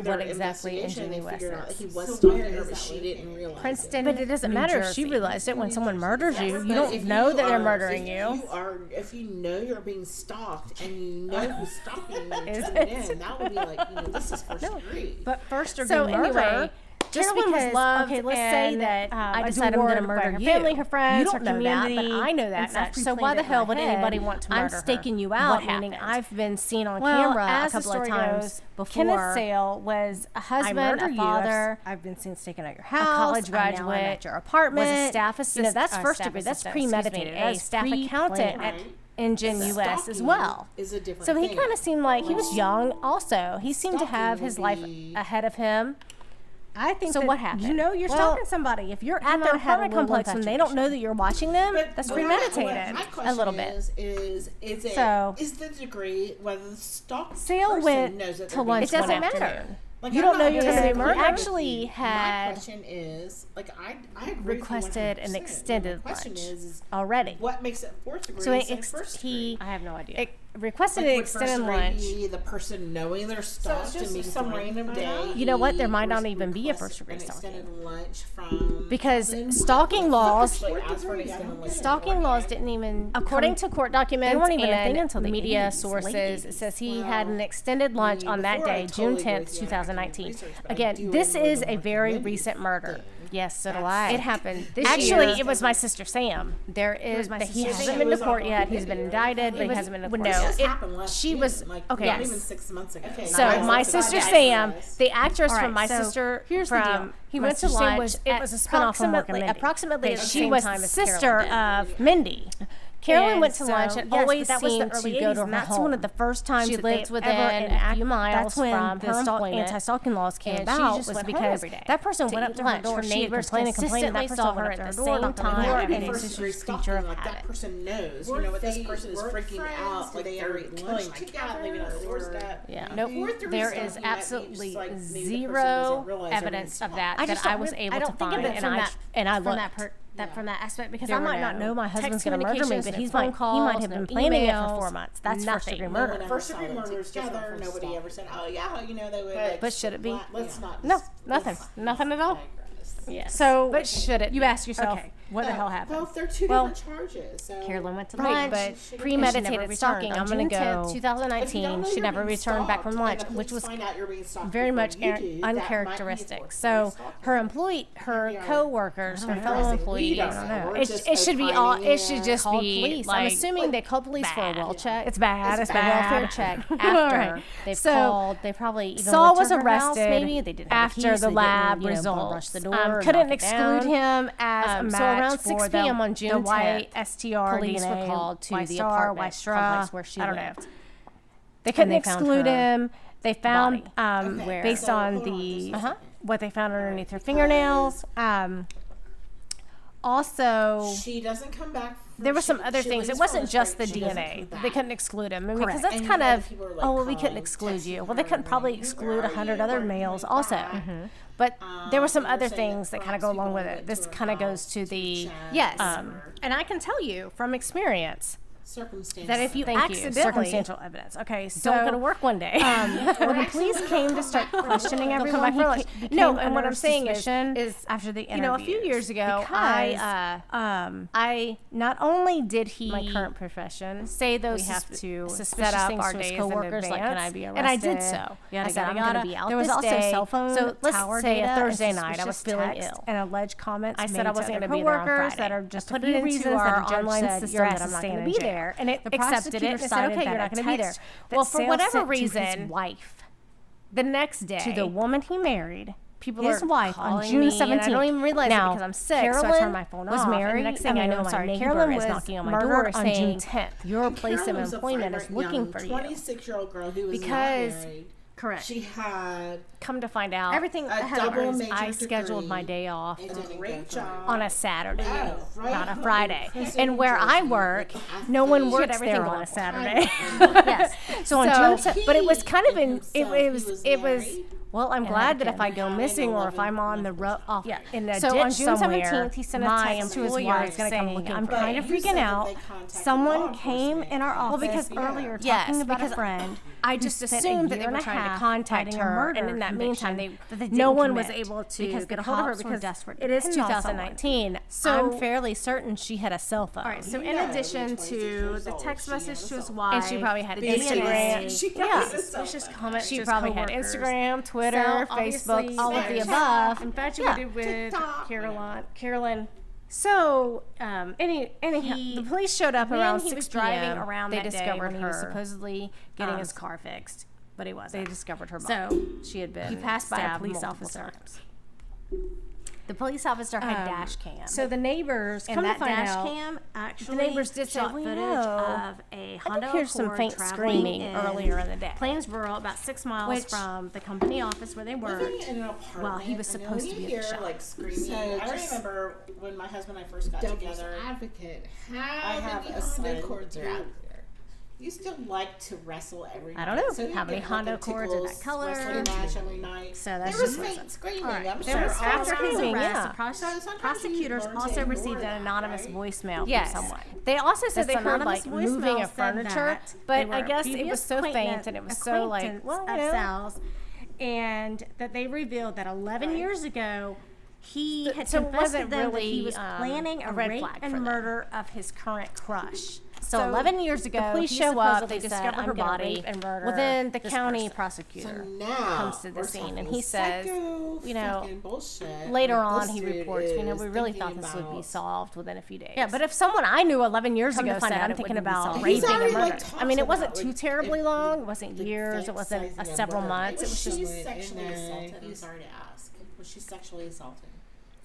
[SPEAKER 2] what exactly Engine US is. He was stalking her, but she didn't realize
[SPEAKER 1] Princeton, but it doesn't matter if she realized it. When someone murders you, you don't know that they're murdering you.
[SPEAKER 2] If you know you're being stalked and you know who's stalking you and tuning in, that would be like, this is first degree.
[SPEAKER 1] But first degree murder. Just
[SPEAKER 5] Carolyn
[SPEAKER 1] because,
[SPEAKER 5] was loved,
[SPEAKER 1] let's say that
[SPEAKER 5] I
[SPEAKER 1] decided I'm going to murder her family, her friends, her community.
[SPEAKER 5] That, but I know that.
[SPEAKER 1] And so why the hell would anybody want to murder her? I'm staking you out, meaning I've been seen on camera a couple of times before.
[SPEAKER 5] Kenneth Sale was a husband, a father.
[SPEAKER 1] I've been seen staking out your house.
[SPEAKER 5] A college graduate
[SPEAKER 1] at your apartment.
[SPEAKER 5] Was a staff assistant.
[SPEAKER 1] That's first degree. That's premeditated. A staff accountant at Engine US as well. So he kind of seemed like he was young also. He seemed to have his life ahead of him.
[SPEAKER 5] I think
[SPEAKER 1] so. What happened?
[SPEAKER 5] You know, you're stalking somebody. If you're at their apartment complex and they don't know that you're watching them, that's premeditated.
[SPEAKER 2] My
[SPEAKER 1] a little bit.
[SPEAKER 2] Is the degree whether the stalked
[SPEAKER 1] Sale
[SPEAKER 2] person
[SPEAKER 1] went
[SPEAKER 2] knows that
[SPEAKER 1] to lunch. It doesn't matter.
[SPEAKER 2] Like,
[SPEAKER 1] you don't know you're going to be murdered.
[SPEAKER 2] We
[SPEAKER 1] actually had
[SPEAKER 2] my question is, like, I agree
[SPEAKER 1] requested an extended
[SPEAKER 2] lunch
[SPEAKER 1] is already.
[SPEAKER 2] What makes it fourth degree?
[SPEAKER 1] So
[SPEAKER 2] I
[SPEAKER 1] have no idea. Requested an extended lunch.
[SPEAKER 2] The person knowing they're stalked and meeting some random day.
[SPEAKER 1] You know what? There might not even be a first degree
[SPEAKER 2] stalking.
[SPEAKER 1] stalking.
[SPEAKER 2] Lunch from
[SPEAKER 1] because stalking laws didn't even, according to court documents, they weren't even a thing until the media sources. It says he had an extended lunch on that day, June 10th, 2019. Again, this is a very recent murder. Yes, so do I. It happened this year. Actually, it was my sister Sam. He hasn't been to court yet. He's been indicted, but he hasn't been to court. No, she was okay.
[SPEAKER 2] Not even 6 months ago. Okay,
[SPEAKER 1] so my sister Sam, the actress from My Sister, here's the deal. He went to lunch. It was a spinoff from Mork and Mindy. Approximately, she was the sister of Mindy. Carolyn went to lunch and always seemed to go to her home. One of the first times she lived within a few miles from her employment. Anti-stalking laws came about was because that person went up to her door. Her neighbors consistently saw her at the same time, and it's just a feature of habit.
[SPEAKER 2] That person knows, you know, what this person is freaking out, like they are killing together.
[SPEAKER 1] Yeah, no, there is absolutely zero evidence of that I was able to find, and I looked. From that aspect, because I might not know my husband's going to murder me, but he might have been planning it for 4 months. That's first degree murder.
[SPEAKER 2] First degree murder is together. Nobody ever said, "Oh yeah, you know they would."
[SPEAKER 1] But should it be?
[SPEAKER 2] Let's not.
[SPEAKER 1] No, nothing at all. Yeah. So, but should it? You ask yourself, what the hell happened?
[SPEAKER 2] Well, they're two different charges. So.
[SPEAKER 1] Carolyn went to lunch, but premeditated stalking. I'm going to go 2019. She never returned back from lunch, which was very much uncharacteristic. So her co-workers, her fellow employees, I don't know. It should be all. It should just be police. I'm assuming they called police for a well check. It's bad. It's bad. Welfare check after they've called. They probably even Saul was arrested. Maybe they didn't after the lab results. Couldn't exclude him as a match. So around 6 p.m. on June 10th, police were called to the apartment complex where she lived. They couldn't exclude him. They found, based on the what they found underneath her fingernails. Also,
[SPEAKER 2] she doesn't come back.
[SPEAKER 1] There were some other things. It wasn't just the DNA. They couldn't exclude him. I mean, because that's kind of, we couldn't exclude you. Well, they couldn't probably exclude 100 other males also. Mm-hmm. But there were some other things that kind of go along with it. This kind of goes to the, and I can tell you from experience, that if you circumstantial evidence. Okay, so don't go to work one day. When the police came to start questioning everyone, and what I'm saying is after the interview, a few years ago, I not only did he my current profession say those suspicious things to his coworkers, like can I be arrested? And I did so. I said I'm going to be out. There was also cell phone. So let's say a Thursday night, I was feeling ill, and alleged comments. I said I wasn't going to be there on Friday. That are just put it into our online system that I'm not going to be there. And it accepted it and said, okay, you're not going to be there. Well, for whatever reason, his wife, the next day, to the woman he married, his wife on June 17th. I don't even realize it because I'm sick, Carolyn so I turned my phone off. Married. And the next thing I know, my Carolyn was knocking on my door on June 10th. Your place of employment is looking for you.
[SPEAKER 2] 26-year-old girl who was not married.
[SPEAKER 1] Correct.
[SPEAKER 2] She had
[SPEAKER 1] come to find out everything. I scheduled my day off on a Saturday, not a Friday. And where I work, no one works there on a Saturday. Yes. So on June, but it was kind of it was. Well, I'm glad that if I go missing or if I'm on the in the ditch somewhere, on June 17th, he sent a text to his wife saying, I'm kind of freaking out. Someone came in our office. Well, because earlier talking about a friend, I just assumed that they were trying to contact her, and in that meantime, no one was able to get a hold of her because it is 2019. So I'm fairly certain she had a cell phone. All right. So in addition to the text message to his wife, and she probably had Instagram. She probably had Instagram, Twitter, Facebook, all of the above. Infatuated with Carolyn. So, anyhow, the police showed up around 6 p.m. around that day when he was supposedly getting his car fixed, but he wasn't. They discovered her body. So, she had been passed by a police officer. The police officer had dash cam.
[SPEAKER 5] So the neighbors,
[SPEAKER 1] and
[SPEAKER 5] come
[SPEAKER 1] that
[SPEAKER 5] to find
[SPEAKER 1] dash
[SPEAKER 5] out,
[SPEAKER 1] cam,
[SPEAKER 5] actually
[SPEAKER 1] the neighbors did
[SPEAKER 5] shot
[SPEAKER 1] footage
[SPEAKER 5] of a Honda
[SPEAKER 1] here's some
[SPEAKER 5] Accord
[SPEAKER 1] faint
[SPEAKER 5] traveling
[SPEAKER 1] screaming
[SPEAKER 5] in
[SPEAKER 1] earlier in the day.
[SPEAKER 5] Plainsboro, about 6 miles from the company office where they worked. While he was supposed to be at the shop.
[SPEAKER 2] Like screaming. So I remember when my husband and I first got together. Advocate. I have a son Accords are out there. You still like to wrestle every night.
[SPEAKER 1] I don't know.
[SPEAKER 2] So
[SPEAKER 1] how many Honda Accords in that color?
[SPEAKER 2] Match every night.
[SPEAKER 5] So that's
[SPEAKER 2] there was
[SPEAKER 5] just
[SPEAKER 2] faint screaming.
[SPEAKER 5] Right.
[SPEAKER 2] I'm
[SPEAKER 5] There
[SPEAKER 2] sure.
[SPEAKER 5] was after his
[SPEAKER 1] screaming,
[SPEAKER 5] arrest,
[SPEAKER 1] yeah.
[SPEAKER 5] the prosecutors also received an anonymous voicemail
[SPEAKER 1] Yes.
[SPEAKER 5] from someone.
[SPEAKER 1] They also said
[SPEAKER 5] This
[SPEAKER 1] they heard like
[SPEAKER 5] anonymous
[SPEAKER 1] moving
[SPEAKER 5] voicemail
[SPEAKER 1] of
[SPEAKER 5] said
[SPEAKER 1] furniture,
[SPEAKER 5] that
[SPEAKER 1] but
[SPEAKER 5] they
[SPEAKER 1] I
[SPEAKER 5] were
[SPEAKER 1] guess it was
[SPEAKER 5] previous
[SPEAKER 1] so faint and it was so like,
[SPEAKER 5] acquaintance
[SPEAKER 1] well, you
[SPEAKER 5] of
[SPEAKER 1] know.
[SPEAKER 5] Sal's, and that they revealed that 11 years ago he had
[SPEAKER 1] so it
[SPEAKER 5] confessed to
[SPEAKER 1] wasn't
[SPEAKER 5] them that
[SPEAKER 1] really,
[SPEAKER 5] he was planning
[SPEAKER 1] a
[SPEAKER 5] a
[SPEAKER 1] red
[SPEAKER 5] rape
[SPEAKER 1] flag
[SPEAKER 5] and
[SPEAKER 1] for them.
[SPEAKER 5] murder of his current crush.
[SPEAKER 1] So 11 years ago,
[SPEAKER 5] the police
[SPEAKER 1] he
[SPEAKER 5] show up,
[SPEAKER 1] supposedly
[SPEAKER 5] they
[SPEAKER 1] said,
[SPEAKER 5] discover her
[SPEAKER 1] I'm gonna
[SPEAKER 5] body,
[SPEAKER 1] rape and murder.
[SPEAKER 5] well,
[SPEAKER 1] then the
[SPEAKER 5] this
[SPEAKER 1] county
[SPEAKER 5] person.
[SPEAKER 1] prosecutor
[SPEAKER 2] So now
[SPEAKER 1] comes to the scene and he says, you know,
[SPEAKER 2] bullshit.
[SPEAKER 1] later
[SPEAKER 2] Like,
[SPEAKER 1] on
[SPEAKER 2] this
[SPEAKER 1] he
[SPEAKER 2] dude
[SPEAKER 1] reports, you know,
[SPEAKER 2] is
[SPEAKER 1] we really
[SPEAKER 2] thinking
[SPEAKER 1] thought this would be
[SPEAKER 2] about-
[SPEAKER 1] solved within a few days. Yeah, but if someone I knew 11 years
[SPEAKER 5] Come to
[SPEAKER 1] ago
[SPEAKER 5] find
[SPEAKER 1] said,
[SPEAKER 5] out
[SPEAKER 1] I'm
[SPEAKER 5] it
[SPEAKER 1] thinking
[SPEAKER 5] wouldn't be
[SPEAKER 1] about
[SPEAKER 5] solved.
[SPEAKER 2] He's
[SPEAKER 1] raping and
[SPEAKER 2] already,
[SPEAKER 1] murder.
[SPEAKER 2] like,
[SPEAKER 1] I mean, it
[SPEAKER 2] talks
[SPEAKER 1] wasn't
[SPEAKER 2] about,
[SPEAKER 1] too
[SPEAKER 2] like,
[SPEAKER 1] terribly
[SPEAKER 2] if
[SPEAKER 1] long. It wasn't
[SPEAKER 2] the
[SPEAKER 1] years. It wasn't
[SPEAKER 2] fantasizing
[SPEAKER 1] several
[SPEAKER 2] murder.
[SPEAKER 1] months. It was
[SPEAKER 2] she
[SPEAKER 1] just,
[SPEAKER 2] sexually assaulted? I'm sorry to ask. Was she sexually assaulted?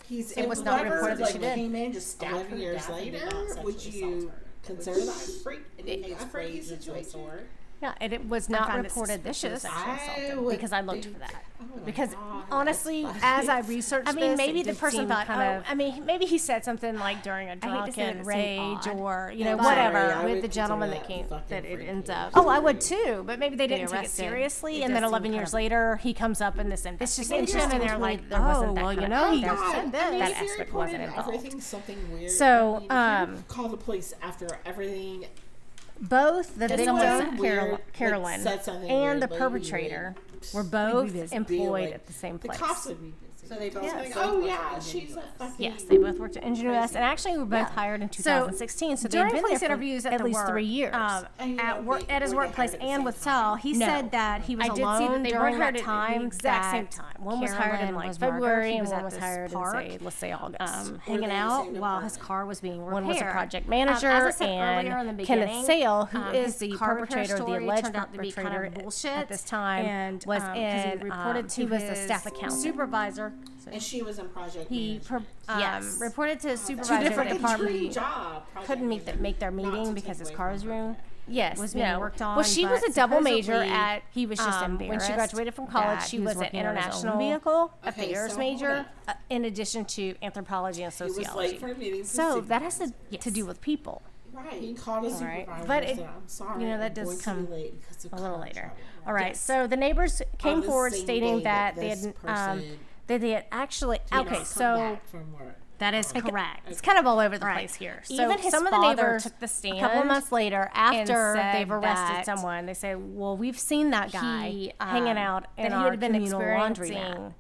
[SPEAKER 1] It was not reported that she did.
[SPEAKER 2] Came in, just stabbed her years later. Would you consider that a freak? A freaky situation.
[SPEAKER 1] yeah, and it was not
[SPEAKER 5] find it
[SPEAKER 1] reported that she was
[SPEAKER 5] suspicious.
[SPEAKER 1] sexually
[SPEAKER 2] I
[SPEAKER 1] assaulted
[SPEAKER 2] would
[SPEAKER 1] because I looked for
[SPEAKER 2] think-
[SPEAKER 1] that.
[SPEAKER 2] oh my
[SPEAKER 1] Because
[SPEAKER 2] God,
[SPEAKER 1] honestly,
[SPEAKER 2] that's
[SPEAKER 1] as I
[SPEAKER 2] funny.
[SPEAKER 1] researched
[SPEAKER 5] I mean,
[SPEAKER 1] this,
[SPEAKER 5] maybe
[SPEAKER 1] it
[SPEAKER 5] the
[SPEAKER 1] did
[SPEAKER 5] person
[SPEAKER 1] seem
[SPEAKER 5] thought,
[SPEAKER 1] kind of. I mean, maybe he said something like during a
[SPEAKER 5] I hate to say
[SPEAKER 1] drunken
[SPEAKER 5] it, it
[SPEAKER 1] rage
[SPEAKER 5] seemed odd.
[SPEAKER 1] or
[SPEAKER 2] Yeah,
[SPEAKER 1] whatever
[SPEAKER 2] I
[SPEAKER 1] with
[SPEAKER 2] would
[SPEAKER 1] the gentleman
[SPEAKER 2] consider
[SPEAKER 1] that came
[SPEAKER 2] fucking
[SPEAKER 1] that it
[SPEAKER 2] freaky.
[SPEAKER 1] ends up. Oh, I would too, but maybe they didn't take it
[SPEAKER 5] arrested.
[SPEAKER 1] seriously.
[SPEAKER 5] It
[SPEAKER 1] And then
[SPEAKER 5] does seem
[SPEAKER 1] 11
[SPEAKER 5] kind
[SPEAKER 1] years
[SPEAKER 5] of-
[SPEAKER 1] later, he comes up in this
[SPEAKER 5] It's just
[SPEAKER 1] investigation,
[SPEAKER 5] interesting
[SPEAKER 1] and they're
[SPEAKER 5] to
[SPEAKER 1] like,
[SPEAKER 5] me there wasn't that
[SPEAKER 1] well, you
[SPEAKER 5] kind
[SPEAKER 1] know,
[SPEAKER 5] of-
[SPEAKER 1] he
[SPEAKER 5] Oh,
[SPEAKER 1] said that.
[SPEAKER 2] I mean,
[SPEAKER 1] That
[SPEAKER 2] if you
[SPEAKER 1] aspect
[SPEAKER 2] reported
[SPEAKER 1] wasn't involved.
[SPEAKER 2] everything's something weird.
[SPEAKER 1] So,
[SPEAKER 2] I mean, if you call the police after everything.
[SPEAKER 1] both the
[SPEAKER 2] If
[SPEAKER 1] victim,
[SPEAKER 2] someone weird, like,
[SPEAKER 1] Carolyn,
[SPEAKER 2] said something
[SPEAKER 1] and the
[SPEAKER 2] weird,
[SPEAKER 1] perpetrator were
[SPEAKER 2] be
[SPEAKER 1] both
[SPEAKER 2] busy.
[SPEAKER 1] employed
[SPEAKER 2] Like,
[SPEAKER 1] at the same
[SPEAKER 2] The
[SPEAKER 1] place.
[SPEAKER 2] cops would be busy. So they both
[SPEAKER 1] Yes.
[SPEAKER 2] like, oh yeah, she's a fucking.
[SPEAKER 1] Yes, they both worked at NGOS, and actually were both hired in 2016. So
[SPEAKER 5] during
[SPEAKER 1] they'd been
[SPEAKER 5] police
[SPEAKER 1] there for
[SPEAKER 5] interviews
[SPEAKER 1] at
[SPEAKER 5] the
[SPEAKER 1] least
[SPEAKER 5] work,
[SPEAKER 1] 3 years.
[SPEAKER 5] At his workplace and with Sal, he
[SPEAKER 1] No.
[SPEAKER 5] said that he was
[SPEAKER 1] I did see
[SPEAKER 5] alone
[SPEAKER 1] that they were
[SPEAKER 5] during
[SPEAKER 1] hired
[SPEAKER 5] that
[SPEAKER 1] at
[SPEAKER 5] time.
[SPEAKER 1] the exact same
[SPEAKER 5] that
[SPEAKER 1] time. One was hired in
[SPEAKER 5] Carolyn
[SPEAKER 1] like
[SPEAKER 5] was murdered.
[SPEAKER 1] February,
[SPEAKER 5] He
[SPEAKER 1] and
[SPEAKER 5] was
[SPEAKER 1] one
[SPEAKER 5] at
[SPEAKER 1] was
[SPEAKER 5] this
[SPEAKER 1] hired in
[SPEAKER 5] park,
[SPEAKER 1] let's say August.
[SPEAKER 5] hanging
[SPEAKER 2] in the
[SPEAKER 5] out
[SPEAKER 2] same
[SPEAKER 5] while his
[SPEAKER 2] department.
[SPEAKER 5] car was being repaired.
[SPEAKER 1] One was a project manager,
[SPEAKER 5] as I said earlier in the
[SPEAKER 1] and
[SPEAKER 5] beginning,
[SPEAKER 1] Kenneth Sale, who is
[SPEAKER 5] his
[SPEAKER 1] the
[SPEAKER 5] car repair
[SPEAKER 1] perpetrator, the
[SPEAKER 5] story
[SPEAKER 1] alleged
[SPEAKER 5] turned out to be kind
[SPEAKER 1] perpetrator
[SPEAKER 5] of bullshit
[SPEAKER 1] at this time,
[SPEAKER 5] and
[SPEAKER 1] was
[SPEAKER 5] 'cause
[SPEAKER 1] in.
[SPEAKER 5] he reported to
[SPEAKER 1] he was the
[SPEAKER 5] his
[SPEAKER 1] staff accountant.
[SPEAKER 5] supervisor.
[SPEAKER 2] And she was in project.
[SPEAKER 1] He
[SPEAKER 2] management.
[SPEAKER 1] reported to his
[SPEAKER 2] Two
[SPEAKER 1] supervisor
[SPEAKER 2] different
[SPEAKER 1] at the department.
[SPEAKER 2] job.
[SPEAKER 1] Couldn't make their
[SPEAKER 2] Not
[SPEAKER 1] meeting
[SPEAKER 2] to
[SPEAKER 1] because
[SPEAKER 2] take
[SPEAKER 1] his
[SPEAKER 2] away
[SPEAKER 1] car
[SPEAKER 2] from
[SPEAKER 1] was
[SPEAKER 2] her.
[SPEAKER 1] ruined. Yes,
[SPEAKER 5] was being worked on,
[SPEAKER 1] Well, she was
[SPEAKER 5] but
[SPEAKER 1] a double major
[SPEAKER 5] supposedly
[SPEAKER 1] at.
[SPEAKER 5] he was just
[SPEAKER 1] when she
[SPEAKER 5] embarrassed
[SPEAKER 1] graduated from college.
[SPEAKER 5] that
[SPEAKER 1] She
[SPEAKER 5] he was
[SPEAKER 1] was an
[SPEAKER 5] working on his own
[SPEAKER 1] international
[SPEAKER 5] vehicle.
[SPEAKER 2] Okay,
[SPEAKER 1] affairs
[SPEAKER 2] so
[SPEAKER 1] major,
[SPEAKER 2] hold
[SPEAKER 1] in addition to anthropology and
[SPEAKER 2] He was
[SPEAKER 1] sociology.
[SPEAKER 2] late for a meeting.
[SPEAKER 1] So that has to do with people.
[SPEAKER 2] Right. He called his
[SPEAKER 1] right.
[SPEAKER 2] supervisor.
[SPEAKER 1] But
[SPEAKER 2] and
[SPEAKER 1] it-
[SPEAKER 2] said, I'm sorry.
[SPEAKER 1] you know, that
[SPEAKER 2] I'm
[SPEAKER 1] does
[SPEAKER 2] going to
[SPEAKER 1] come
[SPEAKER 2] be late because of
[SPEAKER 1] a little
[SPEAKER 2] car
[SPEAKER 1] later.
[SPEAKER 2] trouble."
[SPEAKER 1] All right.
[SPEAKER 5] Yes.
[SPEAKER 1] So the neighbors came
[SPEAKER 2] the
[SPEAKER 1] forward
[SPEAKER 2] same
[SPEAKER 1] stating
[SPEAKER 2] day
[SPEAKER 1] that
[SPEAKER 2] that
[SPEAKER 1] they
[SPEAKER 2] this
[SPEAKER 1] had
[SPEAKER 2] person
[SPEAKER 1] that they had actually
[SPEAKER 2] did
[SPEAKER 1] okay.
[SPEAKER 2] not
[SPEAKER 1] So
[SPEAKER 2] come back from work.
[SPEAKER 5] That is correct.
[SPEAKER 1] it's kind of all over the
[SPEAKER 5] Right.
[SPEAKER 1] place here. So
[SPEAKER 5] Even his
[SPEAKER 1] some of the
[SPEAKER 5] father
[SPEAKER 1] neighbors
[SPEAKER 5] took the stand
[SPEAKER 1] a couple of months later
[SPEAKER 5] and
[SPEAKER 1] after
[SPEAKER 5] said
[SPEAKER 1] they've arrested
[SPEAKER 5] that
[SPEAKER 1] someone. They say, "Well, we've seen that guy
[SPEAKER 5] he,
[SPEAKER 1] hanging out
[SPEAKER 5] that
[SPEAKER 1] in
[SPEAKER 5] he
[SPEAKER 1] our
[SPEAKER 5] had been
[SPEAKER 1] communal
[SPEAKER 5] experiencing
[SPEAKER 1] laundromat.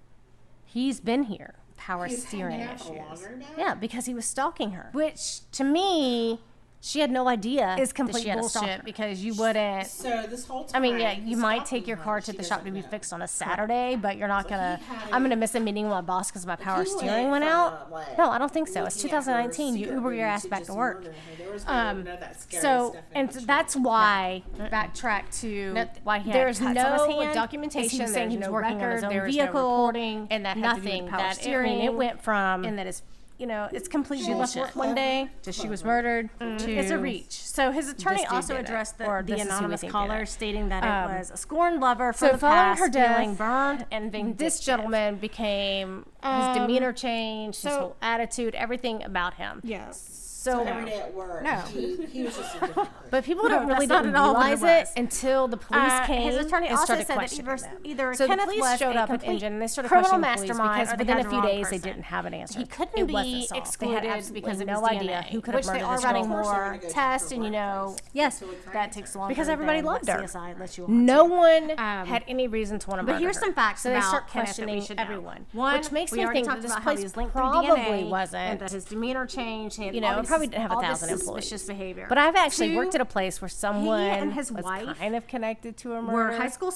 [SPEAKER 1] He's been here. Power
[SPEAKER 2] He's
[SPEAKER 1] steering
[SPEAKER 2] hanging out for
[SPEAKER 1] issues.
[SPEAKER 2] longer now?
[SPEAKER 1] Yeah, because he was stalking her. Which to me, she had no idea
[SPEAKER 5] Is
[SPEAKER 1] that
[SPEAKER 5] complete
[SPEAKER 1] she had a
[SPEAKER 5] bullshit
[SPEAKER 1] stalker. Because you wouldn't.
[SPEAKER 2] So this whole time.
[SPEAKER 1] I mean, yeah, you
[SPEAKER 2] he's
[SPEAKER 1] might
[SPEAKER 2] stalking
[SPEAKER 1] take your
[SPEAKER 2] her,
[SPEAKER 1] car
[SPEAKER 2] and
[SPEAKER 1] to
[SPEAKER 2] she
[SPEAKER 1] the shop to be
[SPEAKER 2] doesn't know.
[SPEAKER 1] fixed on a Saturday, but you're not gonna.
[SPEAKER 2] he had
[SPEAKER 1] I'm
[SPEAKER 2] it-
[SPEAKER 1] gonna miss a meeting with my boss because my power
[SPEAKER 2] he
[SPEAKER 1] steering
[SPEAKER 2] went
[SPEAKER 1] went out.
[SPEAKER 2] from, like,
[SPEAKER 1] No, I don't think so. It's
[SPEAKER 2] looking at her
[SPEAKER 1] 2019. You
[SPEAKER 2] secret
[SPEAKER 1] Uber your
[SPEAKER 2] movie
[SPEAKER 1] ass
[SPEAKER 2] to
[SPEAKER 1] back
[SPEAKER 2] just
[SPEAKER 1] to work.
[SPEAKER 2] murdering her. There was none of that scary
[SPEAKER 1] So,
[SPEAKER 2] stuff in
[SPEAKER 1] and
[SPEAKER 2] the
[SPEAKER 1] that's
[SPEAKER 2] picture.
[SPEAKER 1] why
[SPEAKER 5] Backtrack to
[SPEAKER 1] why
[SPEAKER 5] he had
[SPEAKER 1] there's
[SPEAKER 5] cuts
[SPEAKER 1] no
[SPEAKER 5] on his hand,
[SPEAKER 1] documentation.
[SPEAKER 5] he was saying he was
[SPEAKER 1] no
[SPEAKER 5] working on his
[SPEAKER 1] record,
[SPEAKER 5] own
[SPEAKER 1] there was
[SPEAKER 5] vehicle,
[SPEAKER 1] no reporting,
[SPEAKER 5] and that had to do with
[SPEAKER 1] nothing.
[SPEAKER 5] power
[SPEAKER 1] That
[SPEAKER 5] steering,
[SPEAKER 1] it went from
[SPEAKER 5] and that is
[SPEAKER 1] it's complete
[SPEAKER 5] She left
[SPEAKER 1] bullshit.
[SPEAKER 5] work one day
[SPEAKER 1] to she was murdered. To
[SPEAKER 5] it's a reach. So his attorney
[SPEAKER 1] this dude
[SPEAKER 5] also
[SPEAKER 1] did it,
[SPEAKER 5] addressed
[SPEAKER 1] or
[SPEAKER 5] the
[SPEAKER 1] this is who we
[SPEAKER 5] anonymous
[SPEAKER 1] think did
[SPEAKER 5] caller,
[SPEAKER 1] it.
[SPEAKER 5] stating that it was a scorned lover from
[SPEAKER 1] So
[SPEAKER 5] the
[SPEAKER 1] following
[SPEAKER 5] past,
[SPEAKER 1] her death,
[SPEAKER 5] feeling burned and
[SPEAKER 1] this
[SPEAKER 5] vindictive.
[SPEAKER 1] gentleman became his demeanor changed, his whole attitude, everything about him.
[SPEAKER 5] Yes.
[SPEAKER 2] So every day at work,
[SPEAKER 5] No.
[SPEAKER 2] he was just a different person.
[SPEAKER 1] But people don't really
[SPEAKER 5] that's not
[SPEAKER 1] didn't
[SPEAKER 5] at all what it
[SPEAKER 1] realize it
[SPEAKER 5] was.
[SPEAKER 1] until the police came
[SPEAKER 5] His attorney
[SPEAKER 1] and
[SPEAKER 5] also
[SPEAKER 1] started
[SPEAKER 5] said that
[SPEAKER 1] questioning them.
[SPEAKER 5] either
[SPEAKER 1] So the
[SPEAKER 5] Kenneth
[SPEAKER 1] police
[SPEAKER 5] was
[SPEAKER 1] showed
[SPEAKER 5] a
[SPEAKER 1] up at
[SPEAKER 5] complete
[SPEAKER 1] Engine and they started
[SPEAKER 5] criminal
[SPEAKER 1] questioning the police
[SPEAKER 5] mastermind,
[SPEAKER 1] because
[SPEAKER 5] or they
[SPEAKER 1] within
[SPEAKER 5] had
[SPEAKER 1] a
[SPEAKER 5] the
[SPEAKER 1] few
[SPEAKER 5] wrong
[SPEAKER 1] days they
[SPEAKER 5] person.
[SPEAKER 1] didn't have an answer.
[SPEAKER 5] He couldn't
[SPEAKER 1] it
[SPEAKER 5] be
[SPEAKER 1] wasn't solved. They
[SPEAKER 5] excluded
[SPEAKER 1] had absolutely
[SPEAKER 5] because of
[SPEAKER 1] no
[SPEAKER 5] his
[SPEAKER 1] idea
[SPEAKER 5] DNA,
[SPEAKER 1] who could
[SPEAKER 5] which
[SPEAKER 1] have
[SPEAKER 5] they
[SPEAKER 1] murdered
[SPEAKER 5] are
[SPEAKER 1] this
[SPEAKER 5] running
[SPEAKER 1] girl.
[SPEAKER 2] Of course they're
[SPEAKER 5] more
[SPEAKER 2] gonna go to
[SPEAKER 5] tests,
[SPEAKER 2] her
[SPEAKER 5] and
[SPEAKER 2] workplace.
[SPEAKER 1] Yes,
[SPEAKER 2] So it
[SPEAKER 5] that takes longer
[SPEAKER 1] because everybody
[SPEAKER 5] than
[SPEAKER 1] loved
[SPEAKER 5] what
[SPEAKER 1] her.
[SPEAKER 5] CSI lets you
[SPEAKER 1] No one
[SPEAKER 5] Um,
[SPEAKER 1] had any reason to want to murder
[SPEAKER 5] But here's
[SPEAKER 1] her.
[SPEAKER 5] some facts
[SPEAKER 1] so they
[SPEAKER 5] about
[SPEAKER 1] start
[SPEAKER 5] Kenneth that we
[SPEAKER 1] questioning
[SPEAKER 5] should know.
[SPEAKER 1] everyone,
[SPEAKER 5] One,
[SPEAKER 1] which makes
[SPEAKER 5] we
[SPEAKER 1] me
[SPEAKER 5] already
[SPEAKER 1] think that
[SPEAKER 5] talked
[SPEAKER 1] this
[SPEAKER 5] about how he
[SPEAKER 1] place
[SPEAKER 5] was linked through
[SPEAKER 1] probably
[SPEAKER 5] DNA,
[SPEAKER 1] wasn't.
[SPEAKER 5] and that his demeanor changed. And
[SPEAKER 1] You know,
[SPEAKER 5] all
[SPEAKER 1] it
[SPEAKER 5] this
[SPEAKER 1] probably
[SPEAKER 5] is-
[SPEAKER 1] didn't have
[SPEAKER 5] all
[SPEAKER 1] 1,000
[SPEAKER 5] this
[SPEAKER 1] employees.
[SPEAKER 5] suspicious behavior.
[SPEAKER 1] But I've actually
[SPEAKER 5] Two,
[SPEAKER 1] worked at a place where someone
[SPEAKER 5] and his
[SPEAKER 1] was
[SPEAKER 5] wife
[SPEAKER 1] kind of connected to a murder.
[SPEAKER 5] were high school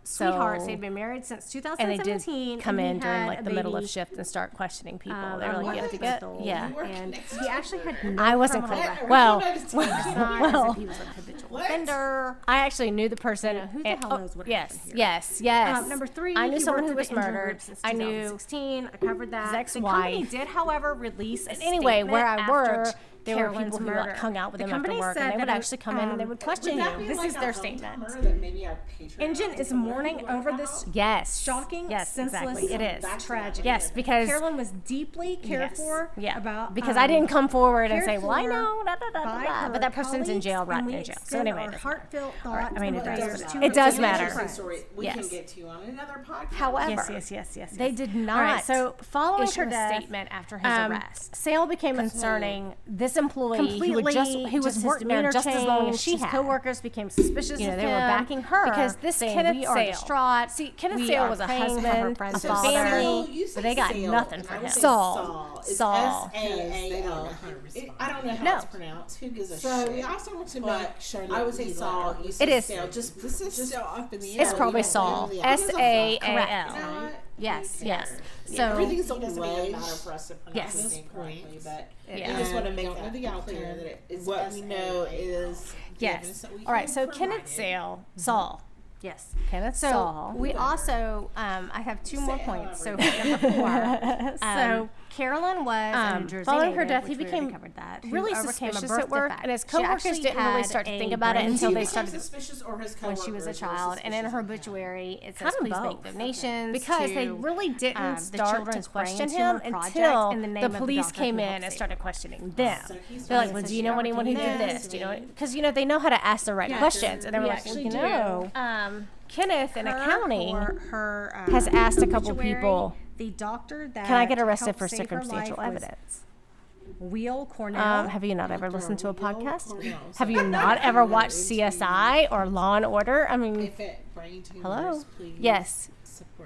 [SPEAKER 1] sweethearts. They'd been married since 2017. And they did come in during like the middle of shift and start questioning people. They were like, you have to get,
[SPEAKER 5] and he actually had
[SPEAKER 1] I wasn't clear. Well, he was a habitual offender. I actually knew the person.
[SPEAKER 5] Who the hell knows what happened here?
[SPEAKER 1] Yes.
[SPEAKER 5] Number 3,
[SPEAKER 1] I knew someone who was murdered.
[SPEAKER 5] I knew 2016. I covered that.
[SPEAKER 1] His ex-wife.
[SPEAKER 5] The company did, however, release a
[SPEAKER 1] anyway, where I work, there were
[SPEAKER 5] Carolyn's
[SPEAKER 1] people who
[SPEAKER 5] murder.
[SPEAKER 1] like hung out with
[SPEAKER 5] The
[SPEAKER 1] them after
[SPEAKER 5] company
[SPEAKER 1] work,
[SPEAKER 5] said
[SPEAKER 1] and they would
[SPEAKER 5] that
[SPEAKER 1] actually come in and they would question you.
[SPEAKER 5] This is their statement. Engine is mourning over this shocking, senseless
[SPEAKER 1] exactly. It is
[SPEAKER 5] tragedy.
[SPEAKER 1] Yes, because
[SPEAKER 5] Carolyn was deeply cared for about
[SPEAKER 1] because I didn't come forward and say, well, I
[SPEAKER 5] cared
[SPEAKER 1] know,
[SPEAKER 5] for
[SPEAKER 1] but that person's in jail,
[SPEAKER 5] colleagues,
[SPEAKER 1] right in jail. So anyway,
[SPEAKER 5] heartfelt
[SPEAKER 1] right. I mean, it
[SPEAKER 5] prayers
[SPEAKER 1] does.
[SPEAKER 5] to
[SPEAKER 1] It does
[SPEAKER 5] her
[SPEAKER 1] matter.
[SPEAKER 5] friends.
[SPEAKER 2] We can get to on another podcast.
[SPEAKER 1] However,
[SPEAKER 5] Yes.
[SPEAKER 1] they did not.
[SPEAKER 5] All right,
[SPEAKER 1] so following
[SPEAKER 5] issue
[SPEAKER 1] her
[SPEAKER 5] a
[SPEAKER 1] death,
[SPEAKER 5] statement after his arrest.
[SPEAKER 1] Sale became concerning this employee who was his demeanor
[SPEAKER 5] just as long as she
[SPEAKER 1] his
[SPEAKER 5] had.
[SPEAKER 1] coworkers became suspicious of him.
[SPEAKER 5] They were backing her
[SPEAKER 1] because this
[SPEAKER 5] saying,
[SPEAKER 1] Kenneth
[SPEAKER 5] we are
[SPEAKER 1] Sale.
[SPEAKER 5] Distraught.
[SPEAKER 1] See, Kenneth
[SPEAKER 5] We
[SPEAKER 1] Sale
[SPEAKER 5] are
[SPEAKER 1] was a
[SPEAKER 5] praying for her
[SPEAKER 1] husband,
[SPEAKER 5] friends
[SPEAKER 1] a
[SPEAKER 5] and
[SPEAKER 1] father,
[SPEAKER 5] family,
[SPEAKER 1] but they got nothing for him.
[SPEAKER 2] Saul.
[SPEAKER 1] Saul.
[SPEAKER 2] S-A-A-L. I don't know how it's pronounced. Who gives a shit? We also want to make sure that I would say Saul.
[SPEAKER 1] It is.
[SPEAKER 2] This is still up in the air.
[SPEAKER 1] It's probably Saul. S-A-A-L. Yes.
[SPEAKER 2] So everything's still doesn't even matter for us to pronounce his name correctly, but we just want to make that clear that it is what we know is.
[SPEAKER 1] Yes. All right. So Kenneth Sale, Saul.
[SPEAKER 5] Yes.
[SPEAKER 1] Kenneth
[SPEAKER 5] So
[SPEAKER 1] Saul.
[SPEAKER 5] we also, I have 2 more points. So number 4. So Carolyn was a New Jersey
[SPEAKER 1] following her
[SPEAKER 5] native,
[SPEAKER 1] death, he
[SPEAKER 5] which we
[SPEAKER 1] became
[SPEAKER 5] already covered that, who
[SPEAKER 1] really
[SPEAKER 5] overcame a
[SPEAKER 1] suspicious
[SPEAKER 5] birth
[SPEAKER 1] at work,
[SPEAKER 5] defect.
[SPEAKER 1] and his
[SPEAKER 5] She
[SPEAKER 1] coworkers
[SPEAKER 5] actually
[SPEAKER 1] didn't really
[SPEAKER 5] had
[SPEAKER 1] start to
[SPEAKER 5] a
[SPEAKER 1] think about it
[SPEAKER 5] brain
[SPEAKER 1] until they
[SPEAKER 5] tumor
[SPEAKER 1] started
[SPEAKER 2] suspicious or his
[SPEAKER 5] when she was a child, and in her obituary it says, "Please make donations."
[SPEAKER 1] because
[SPEAKER 5] to,
[SPEAKER 1] they really didn't
[SPEAKER 5] the
[SPEAKER 1] start to
[SPEAKER 5] Children's
[SPEAKER 1] question
[SPEAKER 5] Brain
[SPEAKER 1] him
[SPEAKER 5] Tumor Project
[SPEAKER 1] until
[SPEAKER 5] in the name
[SPEAKER 1] the
[SPEAKER 5] of the
[SPEAKER 1] police
[SPEAKER 5] doctor
[SPEAKER 1] came
[SPEAKER 5] who
[SPEAKER 1] in
[SPEAKER 5] helped
[SPEAKER 1] and
[SPEAKER 5] save
[SPEAKER 1] started
[SPEAKER 5] her.
[SPEAKER 1] questioning them.
[SPEAKER 2] So
[SPEAKER 1] They're like,
[SPEAKER 5] so
[SPEAKER 1] "Well, do
[SPEAKER 5] she
[SPEAKER 1] you know anyone who
[SPEAKER 5] overcame
[SPEAKER 1] did
[SPEAKER 5] this.
[SPEAKER 1] this? Do you know?" Because they know how to ask the right questions, and they were like, "Well, you know." Kenneth in accounting has asked a couple people,
[SPEAKER 5] the doctor that
[SPEAKER 1] can I get arrested
[SPEAKER 5] helped
[SPEAKER 1] for
[SPEAKER 5] save her
[SPEAKER 1] circumstantial
[SPEAKER 5] life was
[SPEAKER 1] evidence?
[SPEAKER 5] Will Cornell.
[SPEAKER 1] Have you not ever listened to a podcast? Have you not ever watched CSI or Law and Order? I mean, hello? Yes.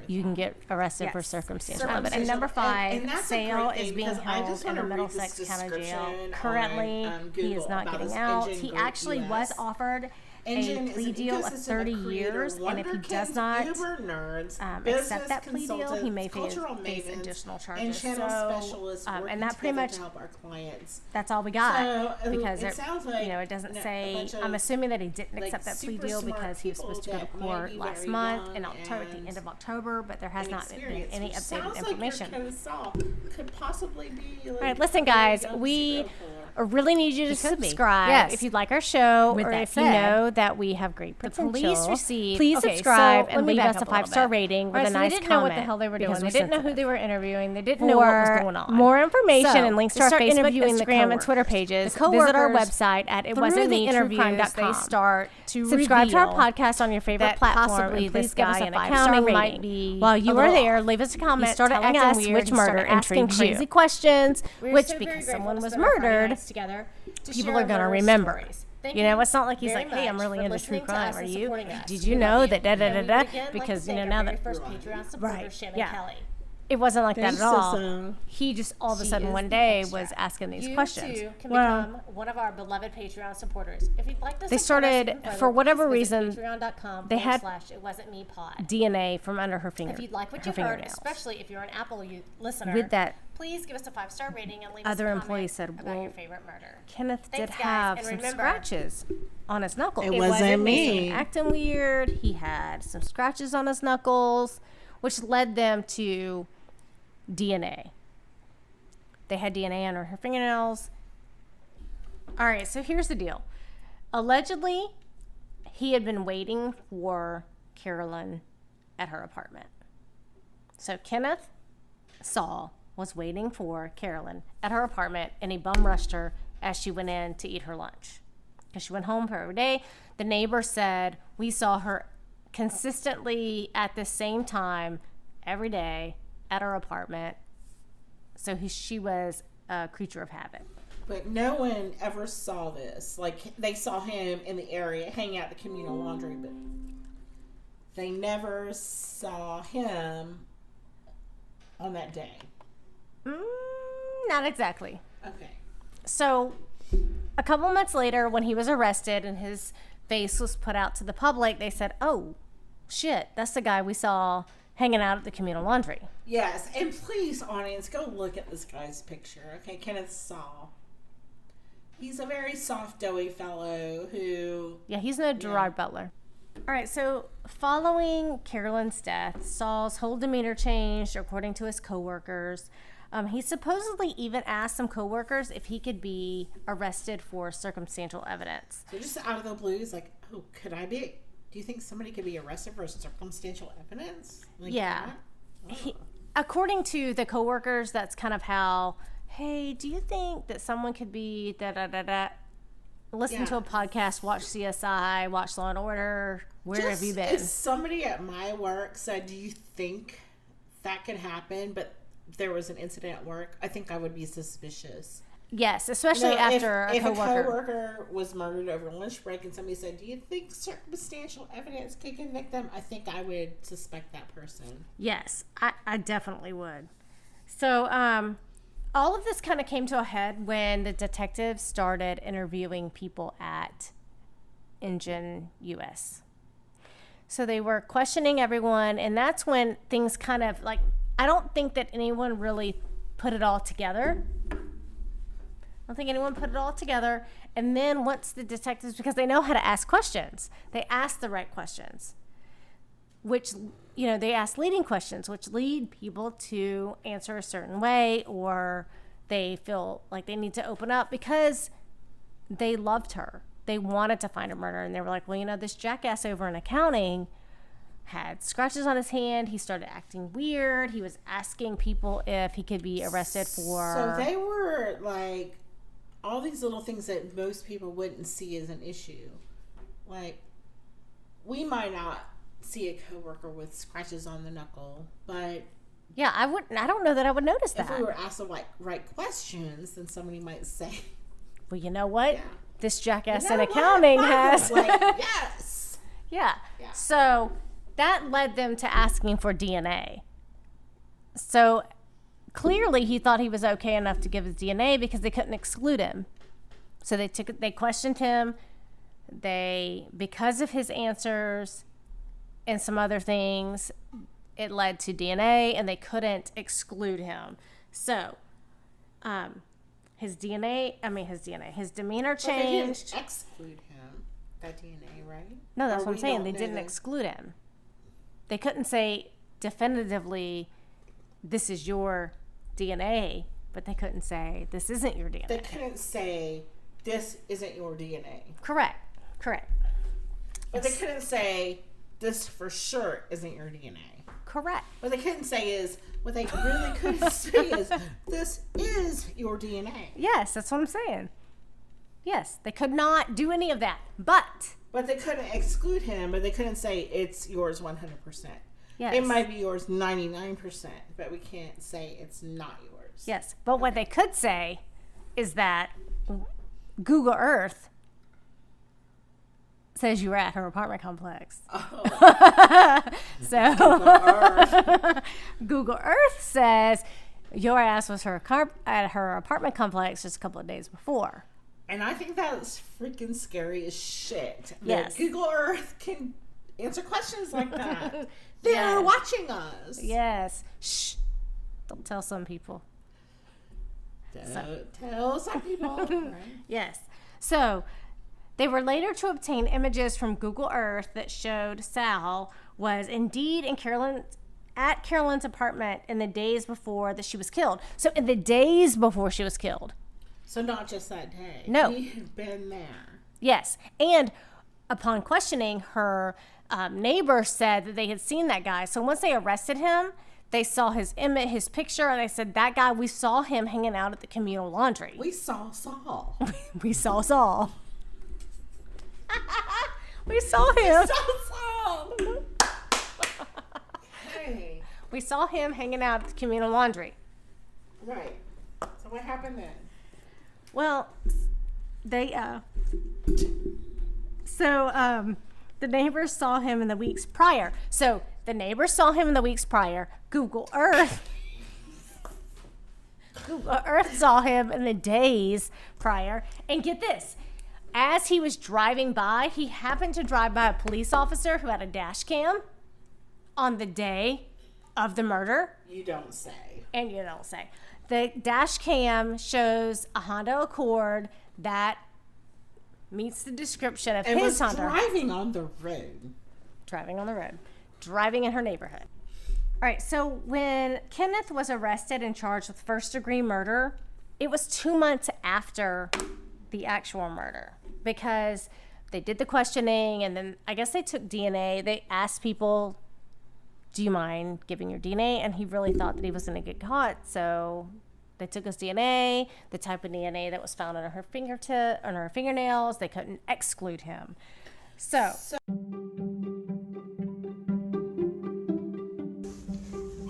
[SPEAKER 1] You can get arrested for circumstantial evidence.
[SPEAKER 5] And number 5,
[SPEAKER 2] that's a
[SPEAKER 5] Sale
[SPEAKER 2] great
[SPEAKER 5] is
[SPEAKER 2] thing,
[SPEAKER 5] being
[SPEAKER 2] because I
[SPEAKER 5] held
[SPEAKER 2] just
[SPEAKER 5] in a
[SPEAKER 2] wanna read this
[SPEAKER 5] Middlesex County jail.
[SPEAKER 2] description
[SPEAKER 5] Currently,
[SPEAKER 2] on
[SPEAKER 5] he is
[SPEAKER 2] Google
[SPEAKER 5] not
[SPEAKER 2] about
[SPEAKER 5] getting
[SPEAKER 2] this
[SPEAKER 5] out.
[SPEAKER 2] Engine
[SPEAKER 5] He
[SPEAKER 2] Group
[SPEAKER 5] actually was
[SPEAKER 2] US.
[SPEAKER 5] offered
[SPEAKER 2] Engine
[SPEAKER 5] a
[SPEAKER 2] is
[SPEAKER 5] plea
[SPEAKER 2] an
[SPEAKER 5] deal of
[SPEAKER 2] ecosystem
[SPEAKER 5] 30
[SPEAKER 2] of creator,
[SPEAKER 5] years, and if he does
[SPEAKER 2] wonderkids,
[SPEAKER 5] not
[SPEAKER 2] uber nerds,
[SPEAKER 5] accept that
[SPEAKER 2] business
[SPEAKER 5] plea deal, he may
[SPEAKER 2] consultants,
[SPEAKER 5] face
[SPEAKER 2] cultural mavens,
[SPEAKER 5] additional
[SPEAKER 2] and
[SPEAKER 5] charges.
[SPEAKER 2] channel
[SPEAKER 5] So,
[SPEAKER 2] specialists
[SPEAKER 5] and
[SPEAKER 2] working
[SPEAKER 5] that pretty
[SPEAKER 2] together
[SPEAKER 5] much
[SPEAKER 2] to help our clients.
[SPEAKER 5] that's all we got
[SPEAKER 2] So,
[SPEAKER 5] because
[SPEAKER 2] it sounds like,
[SPEAKER 5] it doesn't
[SPEAKER 2] a
[SPEAKER 5] say.
[SPEAKER 2] bunch of,
[SPEAKER 5] I'm assuming that he didn't
[SPEAKER 2] like,
[SPEAKER 5] accept that plea
[SPEAKER 2] super
[SPEAKER 5] deal
[SPEAKER 2] smart
[SPEAKER 5] because he was supposed to go to
[SPEAKER 2] people
[SPEAKER 5] court
[SPEAKER 2] that
[SPEAKER 5] last
[SPEAKER 2] may be
[SPEAKER 5] month
[SPEAKER 2] very
[SPEAKER 5] in
[SPEAKER 2] young
[SPEAKER 5] October, at the end of October, but there has not been
[SPEAKER 2] inexperienced,
[SPEAKER 5] any
[SPEAKER 2] which
[SPEAKER 5] updated
[SPEAKER 2] sounds
[SPEAKER 5] information.
[SPEAKER 2] Like your Saul could possibly be like,
[SPEAKER 1] All right, listen, guys, we really need you to subscribe if you'd like our show, or if you know that we have great potential.
[SPEAKER 5] police received-
[SPEAKER 1] Please
[SPEAKER 5] okay,
[SPEAKER 1] subscribe
[SPEAKER 5] so
[SPEAKER 1] and
[SPEAKER 5] let me
[SPEAKER 1] leave
[SPEAKER 5] back
[SPEAKER 1] us a
[SPEAKER 5] up a little
[SPEAKER 1] 5-star
[SPEAKER 5] bit.
[SPEAKER 1] rating with
[SPEAKER 5] All right,
[SPEAKER 1] a
[SPEAKER 5] so they
[SPEAKER 1] nice
[SPEAKER 5] didn't know what
[SPEAKER 1] comment.
[SPEAKER 5] the hell they were doing.
[SPEAKER 1] Because
[SPEAKER 5] They
[SPEAKER 1] we're
[SPEAKER 5] didn't know who
[SPEAKER 1] sensitive.
[SPEAKER 5] they were interviewing. They didn't know
[SPEAKER 1] For
[SPEAKER 5] what was going on.
[SPEAKER 1] more information
[SPEAKER 5] So,
[SPEAKER 1] and links to
[SPEAKER 5] they
[SPEAKER 1] our
[SPEAKER 5] start
[SPEAKER 1] Facebook,
[SPEAKER 5] interviewing the
[SPEAKER 1] Instagram, and
[SPEAKER 5] coworkers.
[SPEAKER 1] Twitter pages,
[SPEAKER 5] The
[SPEAKER 1] visit our
[SPEAKER 5] coworkers,
[SPEAKER 1] website at
[SPEAKER 5] through the interviews, they
[SPEAKER 1] itwasn'tmetruecrime.com.
[SPEAKER 5] start to
[SPEAKER 1] Subscribe to our
[SPEAKER 5] reveal
[SPEAKER 1] podcast on your favorite
[SPEAKER 5] that
[SPEAKER 1] platform.
[SPEAKER 5] possibly
[SPEAKER 1] And please
[SPEAKER 5] this
[SPEAKER 1] give us
[SPEAKER 5] guy
[SPEAKER 1] a
[SPEAKER 5] in
[SPEAKER 1] 5-star
[SPEAKER 5] accounting
[SPEAKER 1] rating.
[SPEAKER 5] might be
[SPEAKER 1] While
[SPEAKER 5] a
[SPEAKER 1] you are
[SPEAKER 5] little
[SPEAKER 1] there,
[SPEAKER 5] off.
[SPEAKER 1] leave us a comment
[SPEAKER 5] He started
[SPEAKER 1] telling
[SPEAKER 5] acting
[SPEAKER 1] us
[SPEAKER 5] weird.
[SPEAKER 1] which
[SPEAKER 5] He
[SPEAKER 1] murder
[SPEAKER 5] started asking
[SPEAKER 1] intrigues
[SPEAKER 5] crazy
[SPEAKER 1] you. Questions,
[SPEAKER 5] We're
[SPEAKER 1] which
[SPEAKER 5] so very
[SPEAKER 1] because
[SPEAKER 5] grateful
[SPEAKER 1] someone
[SPEAKER 5] to
[SPEAKER 1] was
[SPEAKER 5] spend our Friday
[SPEAKER 1] murdered,
[SPEAKER 5] nights together to
[SPEAKER 1] people
[SPEAKER 5] share
[SPEAKER 1] are going to
[SPEAKER 5] murder
[SPEAKER 1] remember.
[SPEAKER 5] stories. Thank
[SPEAKER 1] You know, it's not like he's
[SPEAKER 5] very
[SPEAKER 1] like, hey, I'm
[SPEAKER 5] much
[SPEAKER 1] really
[SPEAKER 5] for
[SPEAKER 1] into true
[SPEAKER 5] listening to
[SPEAKER 1] crime.
[SPEAKER 5] us
[SPEAKER 1] Are
[SPEAKER 5] and
[SPEAKER 1] you?
[SPEAKER 5] supporting us.
[SPEAKER 1] Did
[SPEAKER 5] We
[SPEAKER 1] you
[SPEAKER 5] love
[SPEAKER 1] know
[SPEAKER 5] you.
[SPEAKER 1] that
[SPEAKER 5] And we would
[SPEAKER 1] da-da-da-da?
[SPEAKER 5] again like
[SPEAKER 1] Because,
[SPEAKER 5] to
[SPEAKER 1] you know,
[SPEAKER 5] thank
[SPEAKER 1] now
[SPEAKER 5] our
[SPEAKER 1] that...
[SPEAKER 5] very first Patreon supporter,
[SPEAKER 1] Right,
[SPEAKER 5] Shannon
[SPEAKER 1] yeah.
[SPEAKER 5] Kelly.
[SPEAKER 1] It wasn't like that
[SPEAKER 2] Thanks,
[SPEAKER 1] at all.
[SPEAKER 2] Susan.
[SPEAKER 1] He just all of a
[SPEAKER 5] She
[SPEAKER 1] sudden
[SPEAKER 5] is
[SPEAKER 1] one
[SPEAKER 5] the
[SPEAKER 1] day
[SPEAKER 5] extra.
[SPEAKER 1] was asking these
[SPEAKER 5] You
[SPEAKER 1] questions.
[SPEAKER 5] too can
[SPEAKER 1] Well,
[SPEAKER 5] become one of our beloved Patreon supporters. If you'd like to
[SPEAKER 1] They
[SPEAKER 5] support us
[SPEAKER 1] started,
[SPEAKER 5] even further,
[SPEAKER 1] for whatever
[SPEAKER 5] please visit
[SPEAKER 1] reason,
[SPEAKER 5] patreon.com
[SPEAKER 1] they had
[SPEAKER 5] /It Wasn't Me Pod.
[SPEAKER 1] DNA from under her finger.
[SPEAKER 5] If you'd like what
[SPEAKER 1] her
[SPEAKER 5] you heard,
[SPEAKER 1] fingernails.
[SPEAKER 5] especially if you're an Apple listener,
[SPEAKER 1] With that,
[SPEAKER 5] please give us a 5-star rating and leave
[SPEAKER 1] other
[SPEAKER 5] us a
[SPEAKER 1] employees
[SPEAKER 5] comment
[SPEAKER 1] said,
[SPEAKER 5] about
[SPEAKER 1] well,
[SPEAKER 5] your favorite murder.
[SPEAKER 1] Kenneth
[SPEAKER 5] Thanks,
[SPEAKER 1] did
[SPEAKER 5] guys,
[SPEAKER 1] have
[SPEAKER 5] and
[SPEAKER 1] some
[SPEAKER 5] remember-
[SPEAKER 1] scratches on his knuckles.
[SPEAKER 2] It wasn't me.
[SPEAKER 1] Acting weird. He had some scratches on his knuckles, which led them to DNA. They had DNA under her fingernails. All right, so here's the deal. Allegedly, he had been waiting for Carolyn at her apartment. So Kenneth Saul was waiting for Carolyn at her apartment, and he bum rushed her as she went in to eat her lunch. Because she went home for every day. The neighbor said, we saw her consistently at the same time every day at her apartment. So she was a creature of habit.
[SPEAKER 2] But no one ever saw this. Like, they saw him in the area hanging out at the communal laundry, but they never saw him on that day.
[SPEAKER 1] Not exactly.
[SPEAKER 2] Okay.
[SPEAKER 1] So a couple months later, when he was arrested and his face was put out to the public, they said, oh, shit, that's the guy we saw hanging out at the communal laundry.
[SPEAKER 2] Yes, and please, audience, go look at this guy's picture. Okay, Kenneth Saul. He's a very soft, doughy fellow who...
[SPEAKER 1] Yeah, he's no Gerard Butler. All right, so following Carolyn's death, Saul's whole demeanor changed, according to his coworkers. He supposedly even asked some coworkers if he could be arrested for circumstantial evidence.
[SPEAKER 2] So just out of the blue, he's like, oh, could I be... Do you think somebody could be arrested for circumstantial evidence? Like
[SPEAKER 1] yeah.
[SPEAKER 2] Oh.
[SPEAKER 1] According to the coworkers, that's kind of how, hey, do you think that someone could be da-da-da-da? Listen to a podcast, watch CSI, watch Law & Order. Where have you been?
[SPEAKER 2] If somebody at my work said, do you think that could happen, but there was an incident at work, I think I would be suspicious.
[SPEAKER 1] Yes, especially after
[SPEAKER 2] if a coworker was murdered over lunch break and somebody said, do you think circumstantial evidence can convict them? I think I would suspect that person.
[SPEAKER 1] Yes, I definitely would. So all of this kind of came to a head when the detectives started interviewing people at Engine US. So they were questioning everyone, and that's when things kind of like, I don't think that anyone really put it all together. I don't think anyone put it all together. And then once the detectives, because they know how to ask questions, they ask the right questions, which, you know, they ask leading questions, which lead people to answer a certain way, or they feel like they need to open up because they loved her. They wanted to find a murder. And they were like, well, you know, this jackass over in accounting had scratches on his hand. He started acting weird. He was asking people if he could be arrested for...
[SPEAKER 2] So they were like... all these little things that most people wouldn't see as an issue. Like, we might not see a coworker with scratches on the knuckle, but...
[SPEAKER 1] Yeah, I don't know that I would notice that.
[SPEAKER 2] If we were asked the right questions, then somebody might say...
[SPEAKER 1] Well, you know what? Yeah. This jackass in accounting has...
[SPEAKER 2] Like, yes!
[SPEAKER 1] Yeah. So, that led them to asking for DNA. So... clearly, he thought he was okay enough to give his DNA because they couldn't exclude him. So they questioned him. Because of his answers and some other things, it led to DNA, and they couldn't exclude him. So, his demeanor changed.
[SPEAKER 2] They didn't exclude him, that DNA, right?
[SPEAKER 1] No, that's what I'm saying. They didn't exclude him. They couldn't say definitively, this is your DNA, but they couldn't say this isn't your DNA.
[SPEAKER 2] They couldn't say this isn't your DNA.
[SPEAKER 1] Correct.
[SPEAKER 2] But they couldn't say this for sure isn't your DNA.
[SPEAKER 1] Correct.
[SPEAKER 2] What they couldn't say is, what they really couldn't say is, this is your DNA.
[SPEAKER 1] Yes, that's what I'm saying. Yes, they could not do any of that, but
[SPEAKER 2] they couldn't exclude him, but they couldn't say it's yours 100%. Yes. It might be yours 99%, but we can't say it's not yours.
[SPEAKER 1] Yes, but what they could say is that Google Earth says you were at her apartment complex. Oh. So Google Earth says your ass was at her apartment complex just a couple of days before.
[SPEAKER 2] And I think that's freaking scary as shit.
[SPEAKER 1] Yes.
[SPEAKER 2] Google Earth can answer questions like that. They're watching us.
[SPEAKER 1] Yes. Shh. Don't tell some people.
[SPEAKER 2] Don't tell some people. Right?
[SPEAKER 1] Yes. So, they were later to obtain images from Google Earth that showed Sal was indeed at Carolyn's apartment in the days before that she was killed. So, in the days before she was killed.
[SPEAKER 2] So, not just that day.
[SPEAKER 1] No.
[SPEAKER 2] He had been there.
[SPEAKER 1] Yes. And upon questioning her... neighbor said that they had seen that guy. So once they arrested him, they saw his image, his picture, and they said, that guy, we saw him hanging out at the communal laundry.
[SPEAKER 2] We saw Saul.
[SPEAKER 1] We saw Saul. We saw him.
[SPEAKER 2] We saw Saul. Hey.
[SPEAKER 1] We saw him hanging out at the communal laundry.
[SPEAKER 2] Right. So what happened then?
[SPEAKER 1] Well, the neighbors saw him in the weeks prior. So the neighbors saw him in the weeks prior. Google Earth saw him in the days prior. And get this, as he was driving by, he happened to drive by a police officer who had a dash cam. on the day of the murder.
[SPEAKER 2] You don't say.
[SPEAKER 1] And you don't say. The dash cam shows a Honda Accord that meets the description of his Honda.
[SPEAKER 2] Driving on the road.
[SPEAKER 1] Driving in her neighborhood. All right, so when Kenneth was arrested and charged with first-degree murder, it was 2 months after the actual murder because they did the questioning, and then I guess they took DNA. They asked people, do you mind giving your DNA? And he really thought that he was going to get caught, so they took his DNA, the type of DNA that was found on her fingernails. They couldn't exclude him. So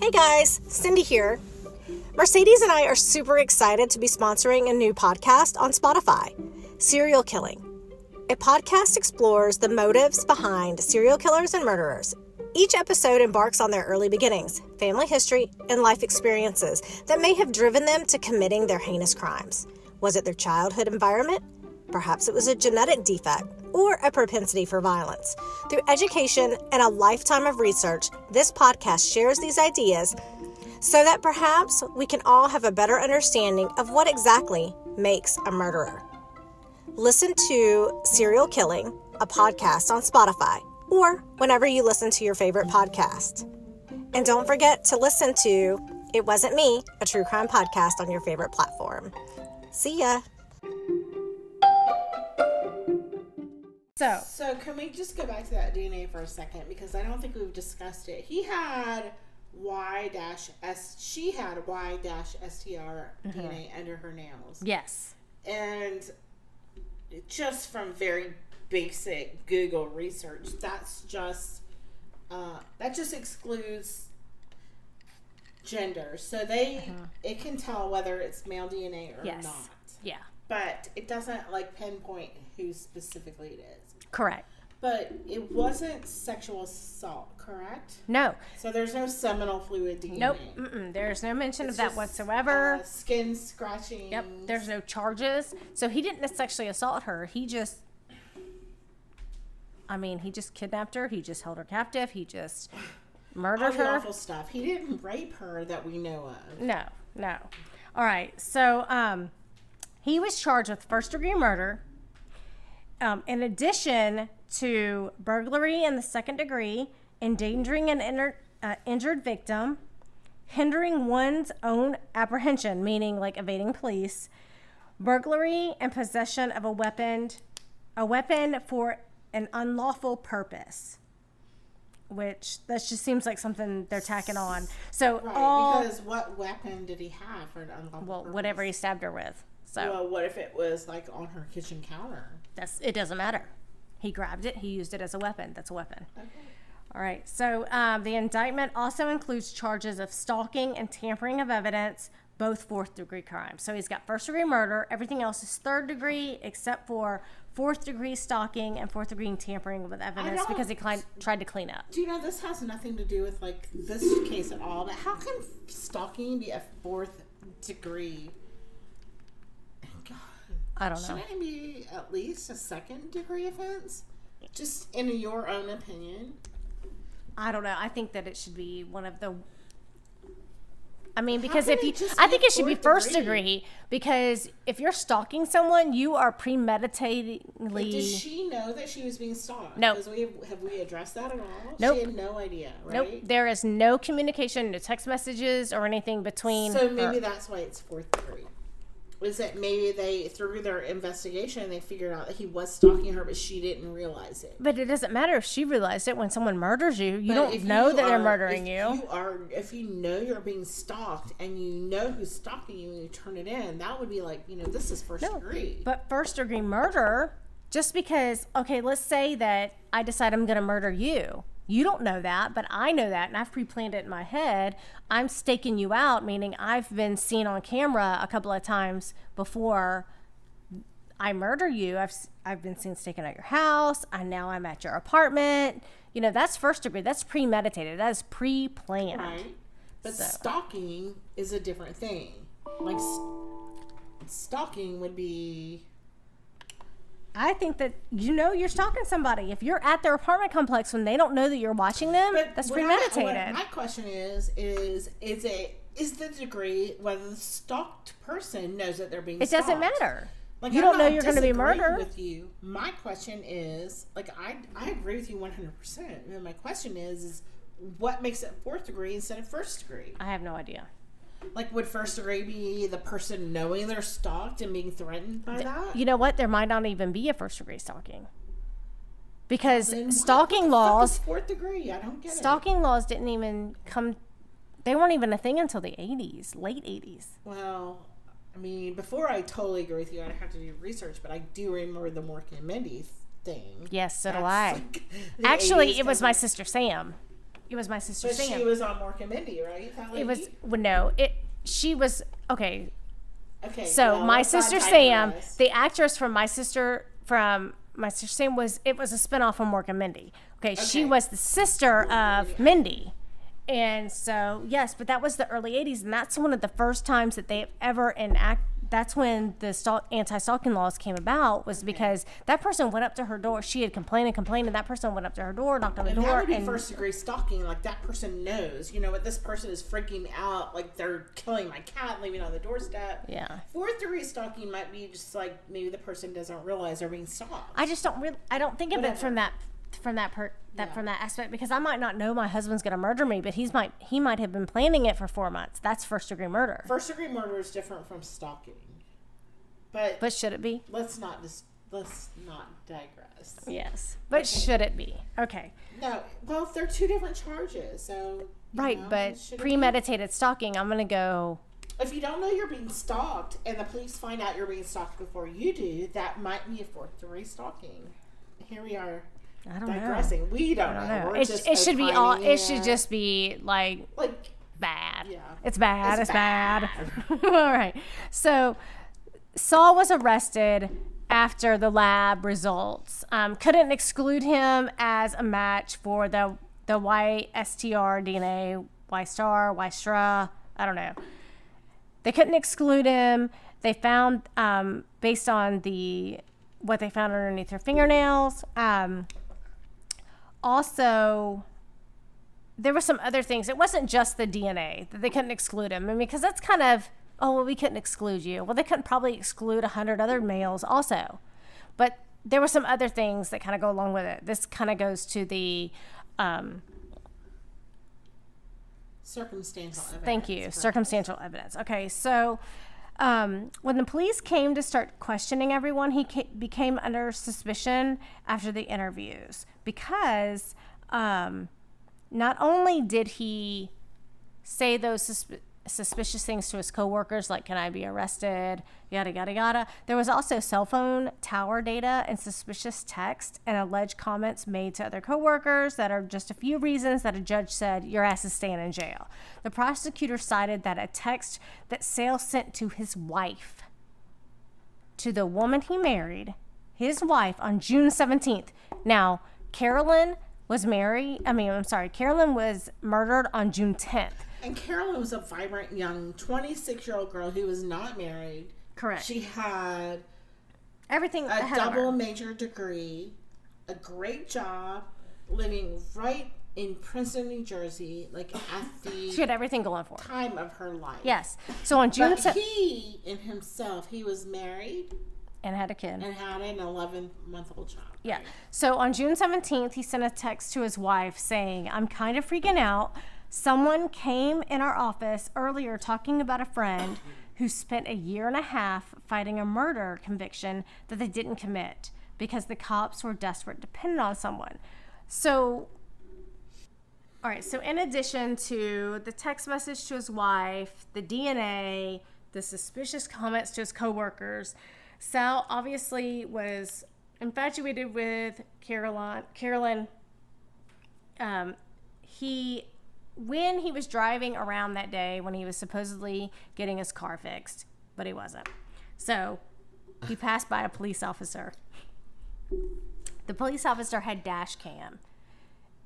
[SPEAKER 4] Hey guys, Cindy here. Mercedes and I are super excited to be sponsoring a new podcast on Spotify, Serial Killing. A podcast explores the motives behind serial killers and murderers. Each episode embarks on their early beginnings, family history, and life experiences that may have driven them to committing their heinous crimes. Was it their childhood environment? Perhaps it was a genetic defect or a propensity for violence. Through education and a lifetime of research, this podcast shares these ideas so that perhaps we can all have a better understanding of what exactly makes a murderer. Listen to Serial Killing, a podcast on Spotify, or whenever you listen to your favorite podcast. And don't forget to listen to It Wasn't Me, a true crime podcast on your favorite platform. See ya!
[SPEAKER 2] So can we just go back to that DNA for a second, because I don't think we've discussed it. He had she had Y-STR DNA under her nails.
[SPEAKER 1] yes.
[SPEAKER 2] And just from very basic Google research, that's just that just excludes gender. So it can tell whether it's male DNA or
[SPEAKER 1] Yes.
[SPEAKER 2] not.
[SPEAKER 1] Yeah.
[SPEAKER 2] But it doesn't pinpoint who specifically it is.
[SPEAKER 1] Correct.
[SPEAKER 2] But it wasn't sexual assault, correct?
[SPEAKER 1] No.
[SPEAKER 2] So there's no seminal fluid DNA.
[SPEAKER 1] Nope. There's no mention of that whatsoever.
[SPEAKER 2] Skin scratching.
[SPEAKER 1] Yep. There's no charges. So he didn't sexually assault her. He just kidnapped her. He just held her captive. He just murdered her.
[SPEAKER 2] Awful stuff. He didn't rape her that we know of.
[SPEAKER 1] No. All right. So he was charged with first-degree murder. In addition to burglary in the second degree, endangering an injured victim, hindering one's own apprehension, meaning like evading police, burglary and possession of a weapon for an unlawful purpose, which that just seems like something they're tacking on. So
[SPEAKER 2] because what weapon did he have for an unlawful purpose?
[SPEAKER 1] Whatever he stabbed her with. So
[SPEAKER 2] well, what if it was on her kitchen counter?
[SPEAKER 1] It doesn't matter. He grabbed it. He used it as a weapon. That's a weapon. Okay. All right. So the indictment also includes charges of stalking and tampering of evidence, both fourth-degree crimes. So he's got first-degree murder. Everything else is third-degree, except for fourth-degree stalking and fourth-degree tampering with evidence because he tried to clean up.
[SPEAKER 2] Do you know this has nothing to do with this case at all? But how can stalking be a fourth degree?
[SPEAKER 1] I don't know.
[SPEAKER 2] Shouldn't it be at least a second-degree offense? Just in your own opinion?
[SPEAKER 1] I don't know. I think that it should be one of the... because I think it should be first degree, because if you're stalking someone, you are premeditatingly...
[SPEAKER 2] Did she know that she was being stalked?
[SPEAKER 1] No.
[SPEAKER 2] Have we addressed that at all?
[SPEAKER 1] Nope.
[SPEAKER 2] She had no idea, right?
[SPEAKER 1] Nope. There is no communication, no text messages or anything between
[SPEAKER 2] So maybe that's why it's fourth degree. Was that maybe they, through their investigation, they figured out that he was stalking her, but she didn't realize it.
[SPEAKER 1] But it doesn't matter if she realized it. When someone murders you, you don't know that they're murdering you.
[SPEAKER 2] If you know you're being stalked and you know who's stalking you and you turn it in, that would be this is first degree.
[SPEAKER 1] But first degree murder, just because, okay, let's say that I decide I'm going to murder you. You don't know that, but I know that, and I've pre-planned it in my head. I'm staking you out, meaning I've been seen on camera a couple of times before I murder you. I've been seen staking out your house. Now I'm at your apartment. That's first degree. That's premeditated. That is pre-planned.
[SPEAKER 2] Right. But stalking is a different thing. Stalking would be...
[SPEAKER 1] I think that you're stalking somebody. If you're at their apartment complex when they don't know that you're watching them, that's premeditated.
[SPEAKER 2] My question is the degree whether the stalked person knows that they're being stalked?
[SPEAKER 1] It doesn't matter. Like, you don't know you're going to be murdered.
[SPEAKER 2] With you. My question is, like, I agree with you 100%. And my question is what makes it 4th degree instead of 1st degree?
[SPEAKER 1] I have no idea.
[SPEAKER 2] Like, would 1st degree be the person knowing they're stalked and being threatened by that?
[SPEAKER 1] You know what? There might not even be a 1st degree stalking. Because stalking laws...
[SPEAKER 2] 4th degree? I don't get it.
[SPEAKER 1] Stalking laws didn't even come... They weren't even a thing until the 80s, late 80s.
[SPEAKER 2] Well, I mean, before I totally agree with you, I'd have to do research, but I do remember the Mork and Mindy thing.
[SPEAKER 1] Yes, so do I. Like actually, it was my sister Sam. It was my sister Sam.
[SPEAKER 2] But she was on Mork and Mindy, right?
[SPEAKER 1] It was she was okay. Okay. So my sister Sam, the actress from my sister Sam was a spinoff of Mork and Mindy. Okay, she was the sister of Mindy. And so, yes, but that was the early 80s, and that's one of the first times that they've ever that's when the anti-stalking laws came about, was because that person went up to her door. She had complained, and that person went up to her door, knocked on the door.
[SPEAKER 2] That would be 1st degree stalking. Like, that person knows, what this person is freaking out, like they're killing my cat, leaving on the doorstep.
[SPEAKER 1] Yeah.
[SPEAKER 2] 4th degree stalking might be just like maybe the person doesn't realize they're being stalked.
[SPEAKER 1] I just I don't think of it from that aspect, because I might not know my husband's going to murder me, but he might have been planning it for 4 months. That's 1st degree murder.
[SPEAKER 2] 1st degree murder is different from stalking. But
[SPEAKER 1] should it be?
[SPEAKER 2] Let's not digress.
[SPEAKER 1] Yes. But should it be? Okay.
[SPEAKER 2] No. Well, they're 2 different charges. So
[SPEAKER 1] but premeditated stalking, I'm going to go.
[SPEAKER 2] If you don't know you're being stalked and the police find out you're being stalked before you do, that might be a 4th degree stalking. Here we are.
[SPEAKER 1] I don't
[SPEAKER 2] digressing.
[SPEAKER 1] know.
[SPEAKER 2] We don't know.
[SPEAKER 1] It should be all. It should just be like bad. Yeah. It's bad. It's bad. All right. So Saul was arrested after the lab results. Couldn't exclude him as a match for the YSTR DNA, Y-star, I don't know. They couldn't exclude him. They found, based on what they found underneath her fingernails. Also, there were some other things. It wasn't just the DNA that they couldn't exclude him. I mean, because that's kind of, we couldn't exclude you. Well, they couldn't probably exclude 100 other males also. But there were some other things that kind of go along with it. This kind of goes to the
[SPEAKER 2] circumstantial evidence.
[SPEAKER 1] Thank you. Correct. Circumstantial evidence. Okay, so when the police came to start questioning everyone, he became under suspicion after the interviews, because not only did he say those suspicious things to his coworkers, like, can I be arrested, yada, yada, yada. There was also cell phone tower data and suspicious text and alleged comments made to other coworkers that are just a few reasons that a judge said, your ass is staying in jail. The prosecutor cited that a text that Sale sent to his wife, to the woman he married, his wife, on June 17th. Now, Carolyn was murdered on June 10th.
[SPEAKER 2] And Carolyn was a vibrant young 26-year-old girl who was not married.
[SPEAKER 1] Correct.
[SPEAKER 2] She had
[SPEAKER 1] everything,
[SPEAKER 2] a double major degree, a great job, living right in Princeton, New Jersey, like at the
[SPEAKER 1] she had everything going for her.
[SPEAKER 2] Time of her life.
[SPEAKER 1] Yes. So on June
[SPEAKER 2] 10th, he was married
[SPEAKER 1] and had a kid.
[SPEAKER 2] And had an 11-month-old child.
[SPEAKER 1] Yeah. So on June 17th, he sent a text to his wife saying, I'm kind of freaking out. Someone came in our office earlier talking about a friend who spent a year and a half fighting a murder conviction that they didn't commit because the cops were desperate to pin it on someone. So, all right. So in addition to the text message to his wife, the DNA, the suspicious comments to his coworkers, Sal obviously was infatuated with Carolyn. When he was driving around that day, when he was supposedly getting his car fixed, but he wasn't. So he passed by a police officer. The police officer had dash cam.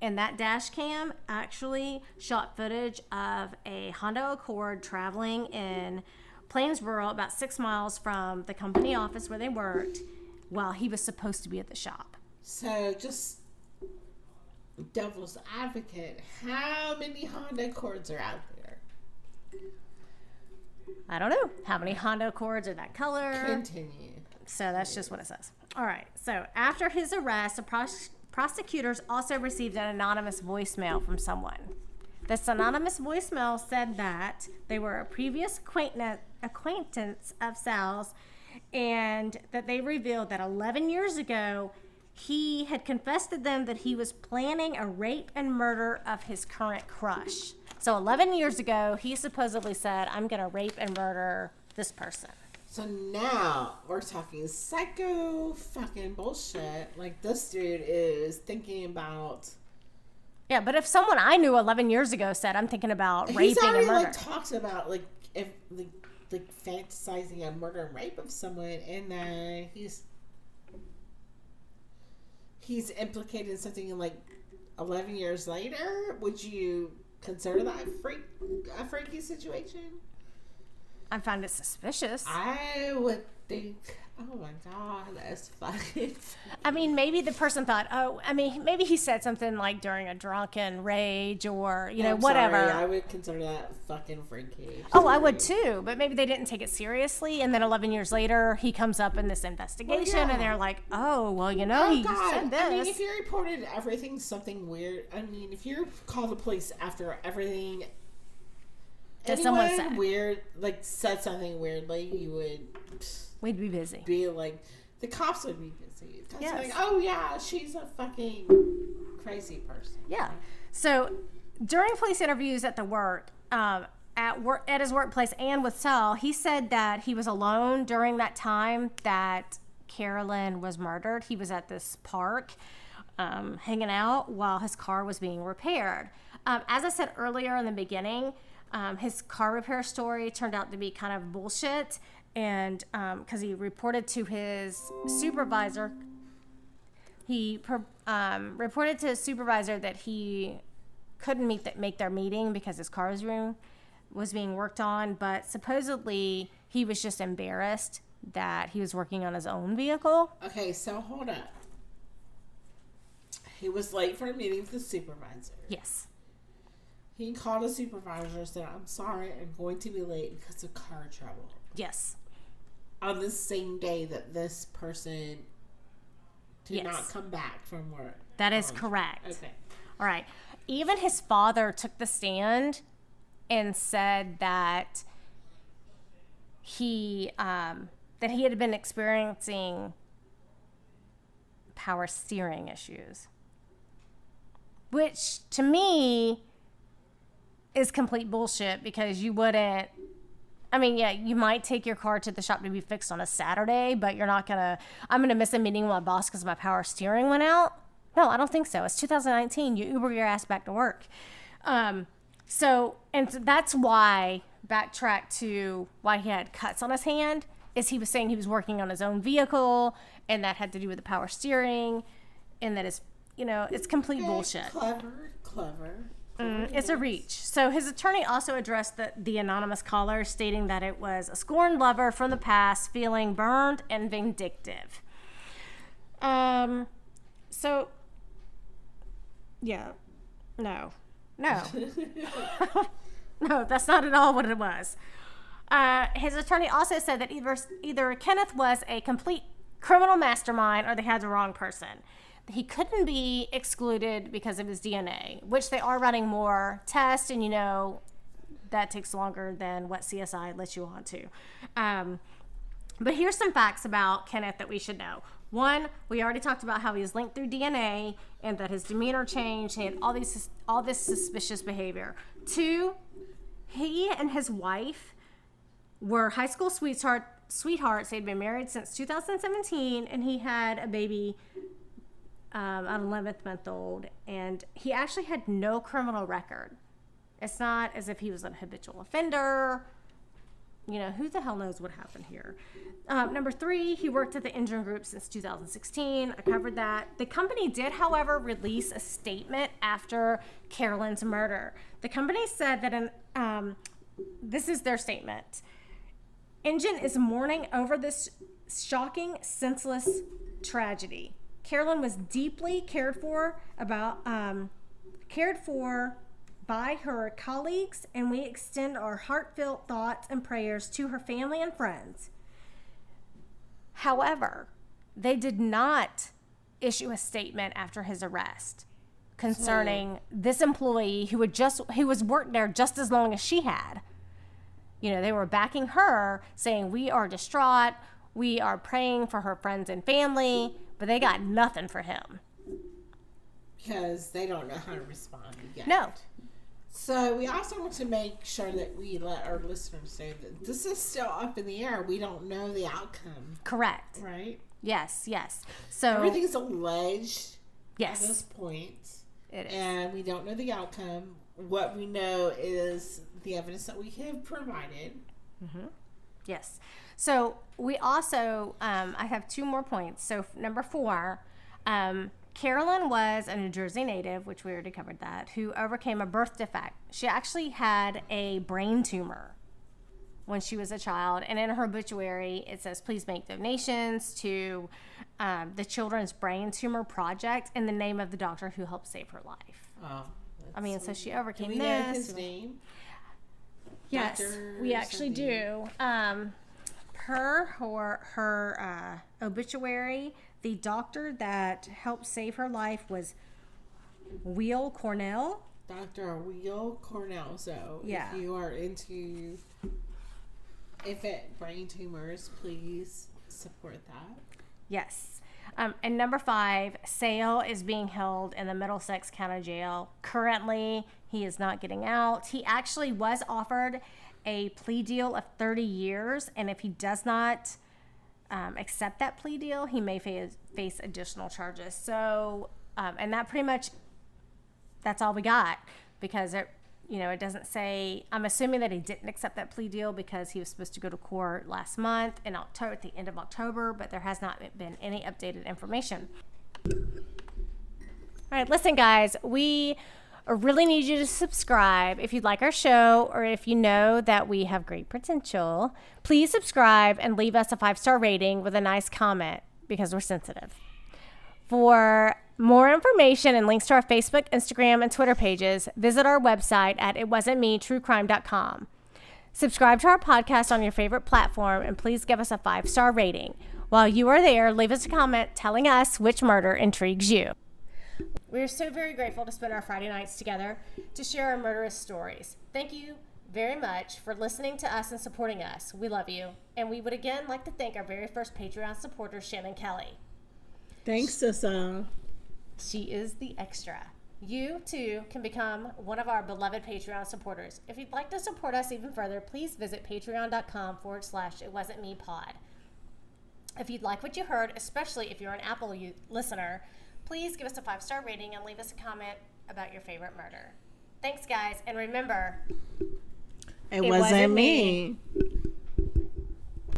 [SPEAKER 1] And that dash cam actually shot footage of a Honda Accord traveling in Plainsboro, about 6 miles from the company office where they worked. while he was supposed to be at the shop.
[SPEAKER 2] So just devil's advocate, how many Honda Accords are out there?
[SPEAKER 1] I don't know how many Honda Accords are that color.
[SPEAKER 2] Continue.
[SPEAKER 1] So that's just what it says. All right. So after his arrest, the prosecutors also received an anonymous voicemail from someone. This anonymous voicemail said that they were a previous acquaintance of Sal's, and that they revealed that 11 years ago, he had confessed to them that he was planning a rape and murder of his current crush. So 11 years ago, he supposedly said, I'm going to rape and murder this person.
[SPEAKER 2] So now we're talking psycho fucking bullshit. Like, this dude is thinking about...
[SPEAKER 1] Yeah, but if someone I knew 11 years ago said, I'm thinking about raping and murder.
[SPEAKER 2] He's already, talks about, if fantasizing a murder and rape of someone, and he's implicated in something 11 years later. Would you consider that a freaky situation?
[SPEAKER 1] I find it suspicious.
[SPEAKER 2] I would think, oh my God, that's fucking...
[SPEAKER 1] I mean, maybe the person thought, maybe he said something during a drunken rage or, whatever.
[SPEAKER 2] Sorry, I would consider that fucking freaky.
[SPEAKER 1] Oh, I would too, but maybe they didn't take it seriously, and then 11 years later, he comes up in this investigation, and they're like, he said this.
[SPEAKER 2] I mean, if you reported everything something weird, if you call the police after everything...
[SPEAKER 1] That someone said
[SPEAKER 2] weird, said something weirdly, you would...
[SPEAKER 1] We'd be busy.
[SPEAKER 2] The cops would be busy.
[SPEAKER 1] Yes.
[SPEAKER 2] Oh yeah, she's a fucking crazy person.
[SPEAKER 1] Yeah. So during police interviews at his workplace and with Sal, he said that he was alone during that time that Carolyn was murdered. He was at this park hanging out while his car was being repaired. As I said earlier in the beginning, his car repair story turned out to be kind of bullshit, and because he reported to his supervisor, that he couldn't make their meeting because his car was being worked on, but supposedly he was just embarrassed that he was working on his own vehicle.
[SPEAKER 2] Okay, so hold up. He was late for a meeting with the supervisor.
[SPEAKER 1] Yes.
[SPEAKER 2] He called a supervisor and said, I'm sorry, I'm going to be late because of car trouble.
[SPEAKER 1] Yes.
[SPEAKER 2] On the same day that this person did not come back from work.
[SPEAKER 1] That is correct.
[SPEAKER 2] Okay.
[SPEAKER 1] All right. Even his father took the stand and said that he had been experiencing power steering issues, which to me is complete bullshit, because you wouldn't... you might take your car to the shop to be fixed on a Saturday, but you're not gonna... I'm gonna miss a meeting with my boss because my power steering went out. No, I don't think so. It's 2019. You Uber your ass back to work. So that's why, backtrack to why he had cuts on his hand, is he was saying he was working on his own vehicle, and that had to do with the power steering, and that is, it's complete bullshit.
[SPEAKER 2] Clever.
[SPEAKER 1] It's a reach. So his attorney also addressed the anonymous caller, stating that it was a scorned lover from the past feeling burned and vindictive. So, yeah. No. No, that's not at all what it was. His attorney also said that either Kenneth was a complete criminal mastermind or they had the wrong person. He couldn't be excluded because of his DNA, which they are running more tests, and that takes longer than what CSI lets you on to. But here's some facts about Kenneth that we should know. One, we already talked about how he was linked through DNA and that his demeanor changed. He had all this suspicious behavior. Two, he and his wife were high school sweethearts. They'd been married since 2017, and he had a baby, an 11th month old, and he actually had no criminal record. It's not as if he was a habitual offender. Who the hell knows what happened here. Number 3, he worked at the engine group since 2016. I covered that. The company did, however, release a statement after Carolyn's murder. The company said that this is their statement. Engine is mourning over this shocking, senseless tragedy. Carolyn was deeply cared for by her colleagues, and we extend our heartfelt thoughts and prayers to her family and friends. However, they did not issue a statement after his arrest concerning this employee who was worked there just as long as she had. You know, they were backing her, saying, we are distraught, we are praying for her friends and family, but they got nothing for him.
[SPEAKER 2] Because they don't know how to respond yet.
[SPEAKER 1] No.
[SPEAKER 2] So we also want to make sure that we let our listeners know that this is still up in the air. We don't know the outcome.
[SPEAKER 1] Correct.
[SPEAKER 2] Right?
[SPEAKER 1] Yes. So
[SPEAKER 2] everything's alleged
[SPEAKER 1] at
[SPEAKER 2] this point.
[SPEAKER 1] It is.
[SPEAKER 2] And we don't know the outcome. What we know is the evidence that we have provided.
[SPEAKER 1] Mm-hmm. Yes. So we also, I have 2 more points. So number 4, Carolyn was a New Jersey native, which we already covered that, who overcame a birth defect. She actually had a brain tumor when she was a child. And in her obituary, it says, please make donations to the Children's Brain Tumor Project in the name of the doctor who helped save her life.
[SPEAKER 2] Oh,
[SPEAKER 1] I mean, so she overcame
[SPEAKER 2] do we know his name?
[SPEAKER 1] Yes, we actually do. Per her obituary, the doctor that helped save her life was Wheel Cornell.
[SPEAKER 2] Dr. Wheel Cornell. So
[SPEAKER 1] yeah.
[SPEAKER 2] If you are into brain tumors, please support that.
[SPEAKER 1] Yes. And number 5, Sale is being held in the Middlesex County Jail. Currently, he is not getting out. He actually was offered a plea deal of 30 years, and if he does not accept that plea deal, he may face additional charges. So, and that pretty much, that's all we got, because it doesn't say. I'm assuming that he didn't accept that plea deal because he was supposed to go to court last month in October, at the end of October, but there has not been any updated information. All right, listen, guys, we really need you to subscribe if you'd like our show, or if you know that we have great potential. Please subscribe and leave us a 5-star rating with a nice comment, because we're sensitive. For more information and links to our Facebook, Instagram, and Twitter pages, visit our website at itwasn'tmetruecrime.com. Subscribe to our podcast on your favorite platform, and please give us a 5-star rating. While you are there, leave us a comment telling us which murder intrigues you. We're so very grateful to spend our Friday nights together to share our murderous stories. Thank you very much for listening to us and supporting us. We love you. And we would again like to thank our very first Patreon supporter, Shannon Kelly.
[SPEAKER 2] Thanks, Sissa.
[SPEAKER 1] She is the extra. You, too, can become one of our beloved Patreon supporters. If you'd like to support us even further, please visit patreon.com/itwasn'tmepod. If you'd like what you heard, especially if you're an Apple listener, please give us a 5-star rating and leave us a comment about your favorite murder. Thanks, guys, and remember,
[SPEAKER 2] it wasn't me.